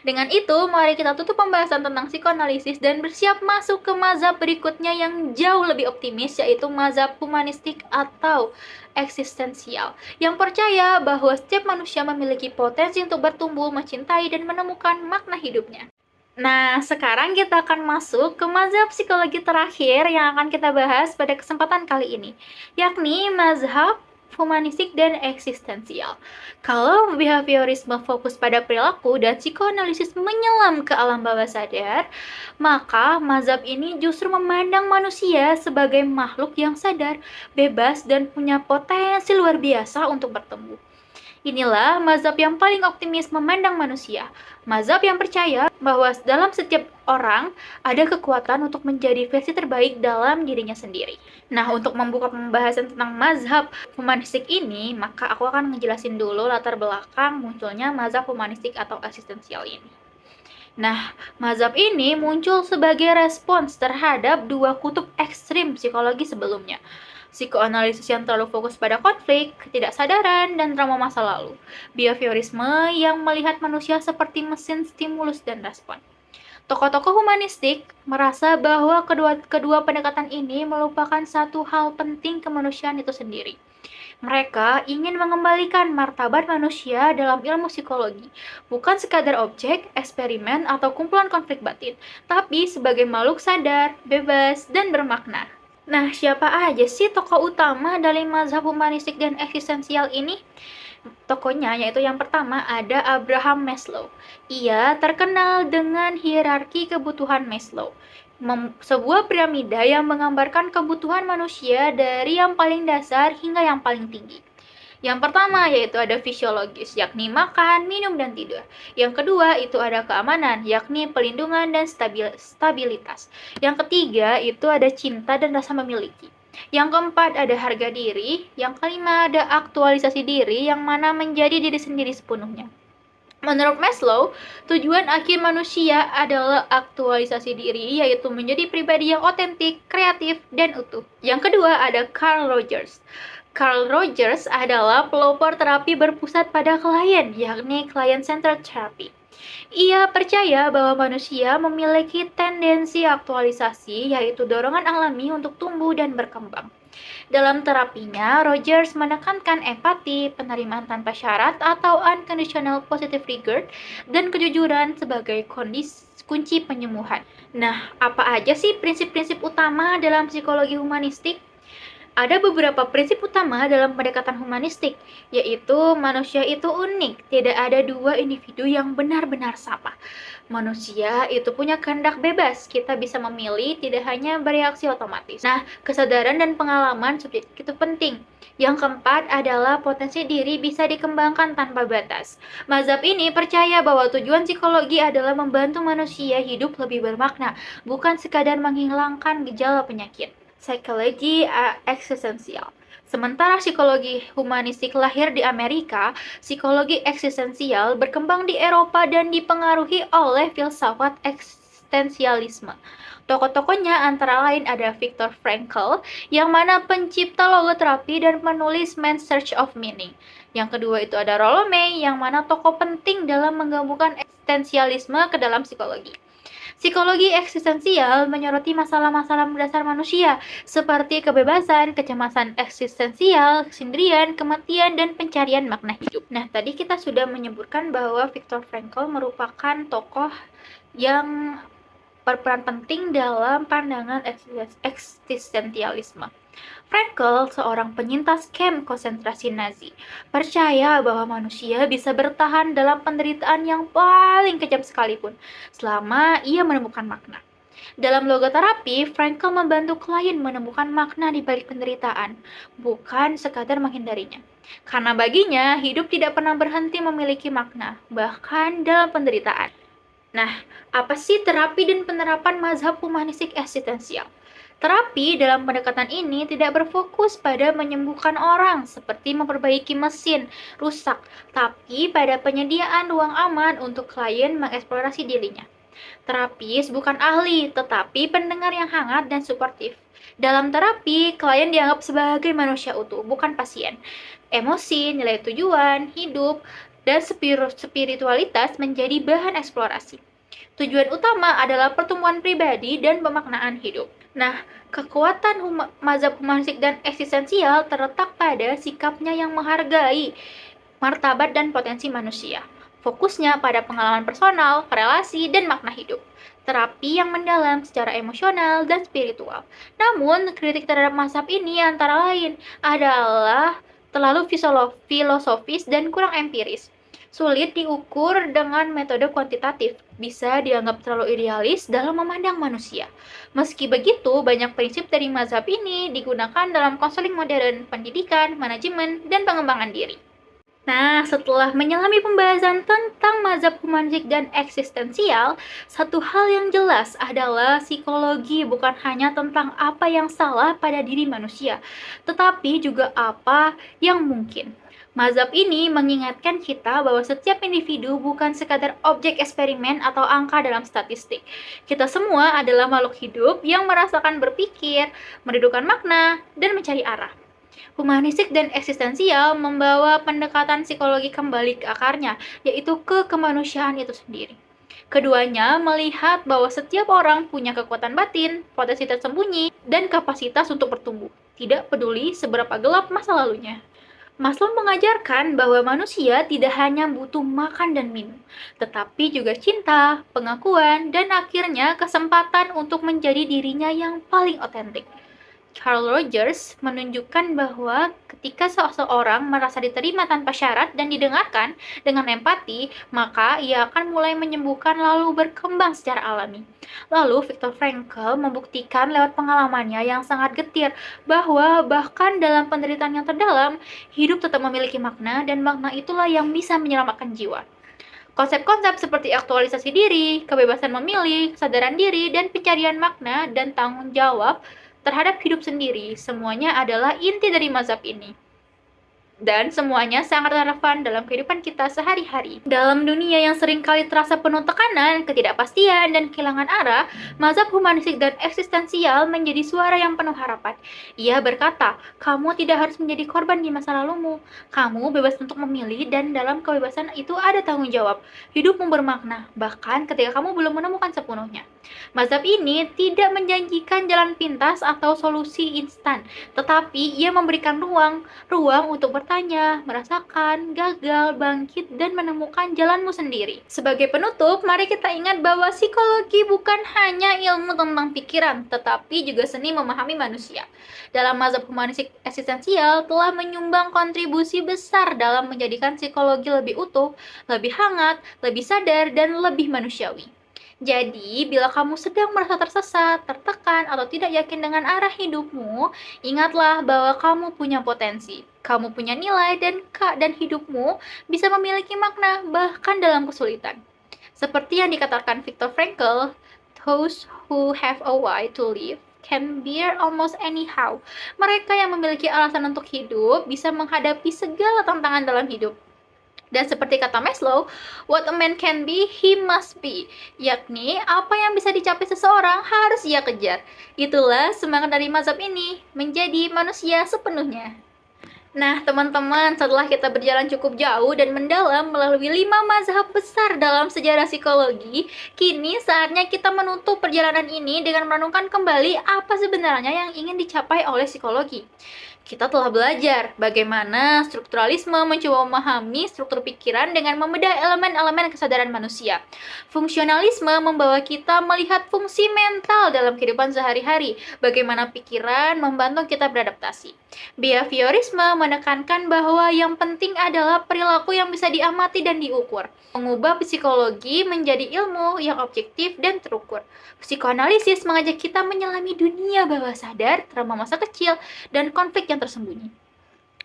Dengan itu, mari kita tutup pembahasan tentang psikoanalisis dan bersiap masuk ke mazhab berikutnya yang jauh lebih optimis, yaitu mazhab humanistik atau eksistensial, yang percaya bahwa setiap manusia memiliki potensi untuk bertumbuh, mencintai, dan menemukan makna hidupnya. Nah, sekarang kita akan masuk ke mazhab psikologi terakhir yang akan kita bahas pada kesempatan kali ini, yakni mazhab humanistik dan eksistensial. Kalau behaviorisme fokus pada perilaku dan psikoanalisis menyelam ke alam bawah sadar, maka mazhab ini justru memandang manusia sebagai makhluk yang sadar, bebas, dan punya potensi luar biasa untuk bertumbuh. Inilah mazhab yang paling optimis memandang manusia. Mazhab yang percaya bahwa dalam setiap orang ada kekuatan untuk menjadi versi terbaik dalam dirinya sendiri. Nah, untuk membuka pembahasan tentang mazhab humanistik ini, maka aku akan ngejelasin dulu latar belakang munculnya mazhab humanistik atau eksistensial ini. Nah, mazhab ini muncul sebagai respons terhadap dua kutub ekstrim psikologi sebelumnya. Psikoanalisis yang terlalu fokus pada konflik, ketidaksadaran, dan trauma masa lalu. Behaviorisme yang melihat manusia seperti mesin stimulus dan respon. Tokoh-tokoh humanistik merasa bahwa kedua pendekatan ini melupakan satu hal penting kemanusiaan itu sendiri. Mereka ingin mengembalikan martabat manusia dalam ilmu psikologi, bukan sekadar objek, eksperimen, atau kumpulan konflik batin, tapi sebagai makhluk sadar, bebas, dan bermakna. Nah, siapa aja sih tokoh utama dari mazhab humanistik dan eksistensial ini? Tokohnya yaitu yang pertama ada Abraham Maslow. Ia terkenal dengan hierarki kebutuhan Maslow, sebuah piramida yang menggambarkan kebutuhan manusia dari yang paling dasar hingga yang paling tinggi. Yang pertama yaitu ada fisiologis, yakni makan, minum, dan tidur. Yang kedua itu ada keamanan, yakni pelindungan dan stabilitas. Yang ketiga itu ada cinta dan rasa memiliki. Yang keempat ada harga diri. Yang kelima ada aktualisasi diri, yang mana menjadi diri sendiri sepenuhnya. Menurut Maslow, tujuan akhir manusia adalah aktualisasi diri, yaitu menjadi pribadi yang otentik, kreatif, dan utuh. Yang kedua ada Carl Rogers. Carl Rogers adalah pelopor terapi berpusat pada klien, yakni client-centered therapy. Ia percaya bahwa manusia memiliki tendensi aktualisasi, yaitu dorongan alami untuk tumbuh dan berkembang. Dalam terapinya, Rogers menekankan empati, penerimaan tanpa syarat atau unconditional positive regard, dan kejujuran sebagai kunci penyembuhan. Nah, apa aja sih prinsip-prinsip utama dalam psikologi humanistik? Ada beberapa prinsip utama dalam pendekatan humanistik, yaitu manusia itu unik, tidak ada dua individu yang benar-benar sama. Manusia itu punya kehendak bebas, kita bisa memilih, tidak hanya bereaksi otomatis. Nah, kesadaran dan pengalaman subjektif itu penting. Yang keempat adalah potensi diri bisa dikembangkan tanpa batas. Mazhab ini percaya bahwa tujuan psikologi adalah membantu manusia hidup lebih bermakna, bukan sekadar menghilangkan gejala penyakit. Psikologi eksistensial. Sementara psikologi humanistik lahir di Amerika, psikologi eksistensial berkembang di Eropa dan dipengaruhi oleh filsafat eksistensialisme. Tokoh-tokohnya antara lain ada Viktor Frankl, yang mana pencipta logoterapi dan penulis Man's Search of Meaning. Yang kedua itu ada Rollo May, yang mana tokoh penting dalam menggabungkan eksistensialisme ke dalam psikologi. Psikologi eksistensial menyoroti masalah-masalah mendasar manusia, seperti kebebasan, kecemasan eksistensial, kesendirian, kematian, dan pencarian makna hidup. Nah, tadi kita sudah menyebutkan bahwa Viktor Frankl merupakan tokoh yang berperan penting dalam pandangan eksistensialisme. Frankl, seorang penyintas kamp konsentrasi Nazi, percaya bahwa manusia bisa bertahan dalam penderitaan yang paling kejam sekalipun, selama ia menemukan makna. Dalam logoterapi, Frankl membantu klien menemukan makna di balik penderitaan, bukan sekadar menghindarinya. Karena baginya, hidup tidak pernah berhenti memiliki makna, bahkan dalam penderitaan. Nah, apa sih terapi dan penerapan mazhab humanistik eksistensial? Terapi dalam pendekatan ini tidak berfokus pada menyembuhkan orang seperti memperbaiki mesin rusak, tapi pada penyediaan ruang aman untuk klien mengeksplorasi dirinya. Terapis bukan ahli, tetapi pendengar yang hangat dan suportif. Dalam terapi, klien dianggap sebagai manusia utuh, bukan pasien. Emosi, nilai tujuan, hidup, dan spiritualitas menjadi bahan eksplorasi. Tujuan utama adalah pertumbuhan pribadi dan pemaknaan hidup. Nah, kekuatan mazhab humanistik dan eksistensial terletak pada sikapnya yang menghargai martabat dan potensi manusia. Fokusnya pada pengalaman personal, relasi, dan makna hidup. Terapi yang mendalam secara emosional dan spiritual. Namun, kritik terhadap mazhab ini antara lain adalah terlalu filosofis dan kurang empiris. Sulit diukur dengan metode kuantitatif, bisa dianggap terlalu idealis dalam memandang manusia. Meski begitu, banyak prinsip dari mazhab ini digunakan dalam konseling modern, pendidikan, manajemen, dan pengembangan diri. Nah, setelah menyelami pembahasan tentang mazhab humanistik dan eksistensial, satu hal yang jelas adalah psikologi bukan hanya tentang apa yang salah pada diri manusia, tetapi juga apa yang mungkin. Mazhab ini mengingatkan kita bahwa setiap individu bukan sekadar objek eksperimen atau angka dalam statistik. Kita semua adalah makhluk hidup yang merasakan berpikir, mendudukan makna, dan mencari arah. Humanistik dan eksistensial membawa pendekatan psikologi kembali ke akarnya, yaitu ke kemanusiaan itu sendiri. Keduanya melihat bahwa setiap orang punya kekuatan batin, potensi tersembunyi, dan kapasitas untuk bertumbuh, tidak peduli seberapa gelap masa lalunya. Maslow mengajarkan bahwa manusia tidak hanya butuh makan dan minum, tetapi juga cinta, pengakuan, dan akhirnya kesempatan untuk menjadi dirinya yang paling otentik. Carl Rogers menunjukkan bahwa ketika seseorang merasa diterima tanpa syarat dan didengarkan dengan empati, maka ia akan mulai menyembuhkan lalu berkembang secara alami. Lalu Viktor Frankl membuktikan lewat pengalamannya yang sangat getir bahwa bahkan dalam penderitaan yang terdalam, hidup tetap memiliki makna dan makna itulah yang bisa menyelamatkan jiwa. Konsep-konsep seperti aktualisasi diri, kebebasan memilih, kesadaran diri, dan pencarian makna dan tanggung jawab terhadap hidup sendiri, semuanya adalah inti dari mazhab ini. Dan semuanya sangat relevan dalam kehidupan kita sehari-hari. Dalam dunia yang seringkali terasa penuh tekanan, ketidakpastian, dan kehilangan arah, mazhab humanistik dan eksistensial menjadi suara yang penuh harapan. Ia berkata, kamu tidak harus menjadi korban di masa lalumu. Kamu bebas untuk memilih dan dalam kebebasan itu ada tanggung jawab. Hidupmu bermakna, bahkan ketika kamu belum menemukan sepenuhnya. Mazhab ini tidak menjanjikan jalan pintas atau solusi instan, tetapi ia memberikan ruang untuk bertanya, merasakan, gagal, bangkit, dan menemukan jalanmu sendiri. Sebagai penutup, mari kita ingat bahwa psikologi bukan hanya ilmu tentang pikiran, tetapi juga seni memahami manusia. Dalam mazhab humanistik eksistensial telah menyumbang kontribusi besar dalam menjadikan psikologi lebih utuh, lebih hangat, lebih sadar, dan lebih manusiawi. Jadi, bila kamu sedang merasa tersesat, tertekan, atau tidak yakin dengan arah hidupmu, ingatlah bahwa kamu punya potensi. Kamu punya nilai dan hidupmu bisa memiliki makna bahkan dalam kesulitan. Seperti yang dikatakan Viktor Frankl, those who have a why to live can bear almost anyhow. Mereka yang memiliki alasan untuk hidup bisa menghadapi segala tantangan dalam hidup. Dan seperti kata Maslow, what a man can be, he must be. Yakni, apa yang bisa dicapai seseorang harus ia kejar. Itulah semangat dari mazhab ini, menjadi manusia sepenuhnya. Nah, teman-teman, setelah kita berjalan cukup jauh dan mendalam melalui 5 mazhab besar dalam sejarah psikologi, kini saatnya kita menutup perjalanan ini dengan merenungkan kembali apa sebenarnya yang ingin dicapai oleh psikologi. Kita telah belajar bagaimana strukturalisme mencoba memahami struktur pikiran dengan membedah elemen-elemen kesadaran manusia. Fungsionalisme membawa kita melihat fungsi mental dalam kehidupan sehari-hari, bagaimana pikiran membantu kita beradaptasi. Behaviorisme menekankan bahwa yang penting adalah perilaku yang bisa diamati dan diukur, mengubah psikologi menjadi ilmu yang objektif dan terukur. Psikoanalisis mengajak kita menyelami dunia bawah sadar, trauma masa kecil, dan konflik yang tersembunyi.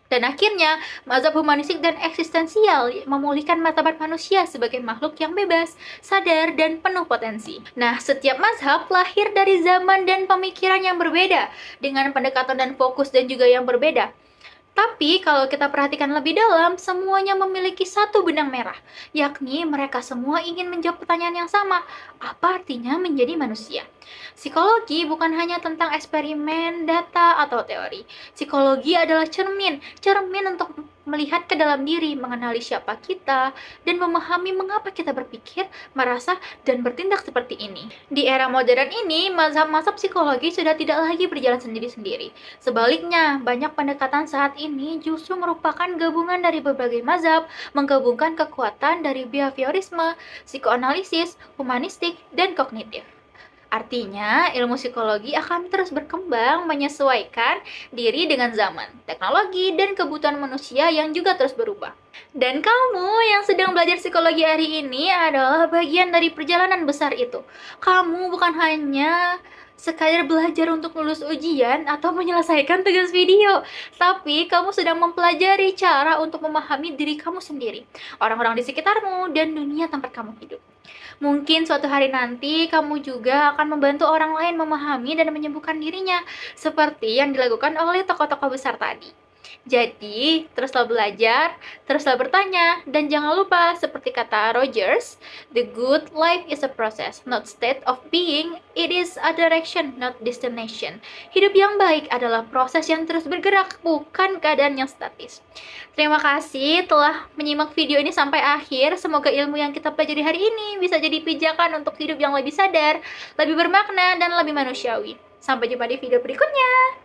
Dan akhirnya, mazhab humanistik dan eksistensial memulihkan martabat manusia sebagai makhluk yang bebas, sadar, dan penuh potensi. Nah, setiap mazhab lahir dari zaman dan pemikiran yang berbeda, dengan pendekatan dan fokus dan juga yang berbeda. Tapi kalau kita perhatikan lebih dalam, semuanya memiliki satu benang merah, yakni mereka semua ingin menjawab pertanyaan yang sama, apa artinya menjadi manusia? Psikologi bukan hanya tentang eksperimen, data, atau teori. Psikologi adalah cermin untuk melihat ke dalam diri, mengenali siapa kita, dan memahami mengapa kita berpikir, merasa, dan bertindak seperti ini. Di era modern ini, mazhab-mazhab psikologi sudah tidak lagi berjalan sendiri-sendiri. Sebaliknya, banyak pendekatan saat ini justru merupakan gabungan dari berbagai mazhab, menggabungkan kekuatan dari behaviorisme, psikoanalisis, humanistik, dan kognitif. Artinya, ilmu psikologi akan terus berkembang menyesuaikan diri dengan zaman, teknologi, dan kebutuhan manusia yang juga terus berubah. Dan kamu yang sedang belajar psikologi hari ini adalah bagian dari perjalanan besar itu. Kamu bukan hanya sekadar belajar untuk lulus ujian atau menyelesaikan tugas video, tapi kamu sedang mempelajari cara untuk memahami diri kamu sendiri, orang-orang di sekitarmu, dan dunia tempat kamu hidup. Mungkin suatu hari nanti kamu juga akan membantu orang lain memahami dan menyembuhkan dirinya, seperti yang dilakukan oleh tokoh-tokoh besar tadi. Jadi, teruslah belajar, teruslah bertanya, dan jangan lupa, seperti kata Rogers, the good life is a process, not state of being, it is a direction, not destination. Hidup yang baik adalah proses yang terus bergerak, bukan keadaan yang statis. Terima kasih telah menyimak video ini sampai akhir. Semoga ilmu yang kita pelajari hari ini bisa jadi pijakan untuk hidup yang lebih sadar, lebih bermakna, dan lebih manusiawi. Sampai jumpa di video berikutnya.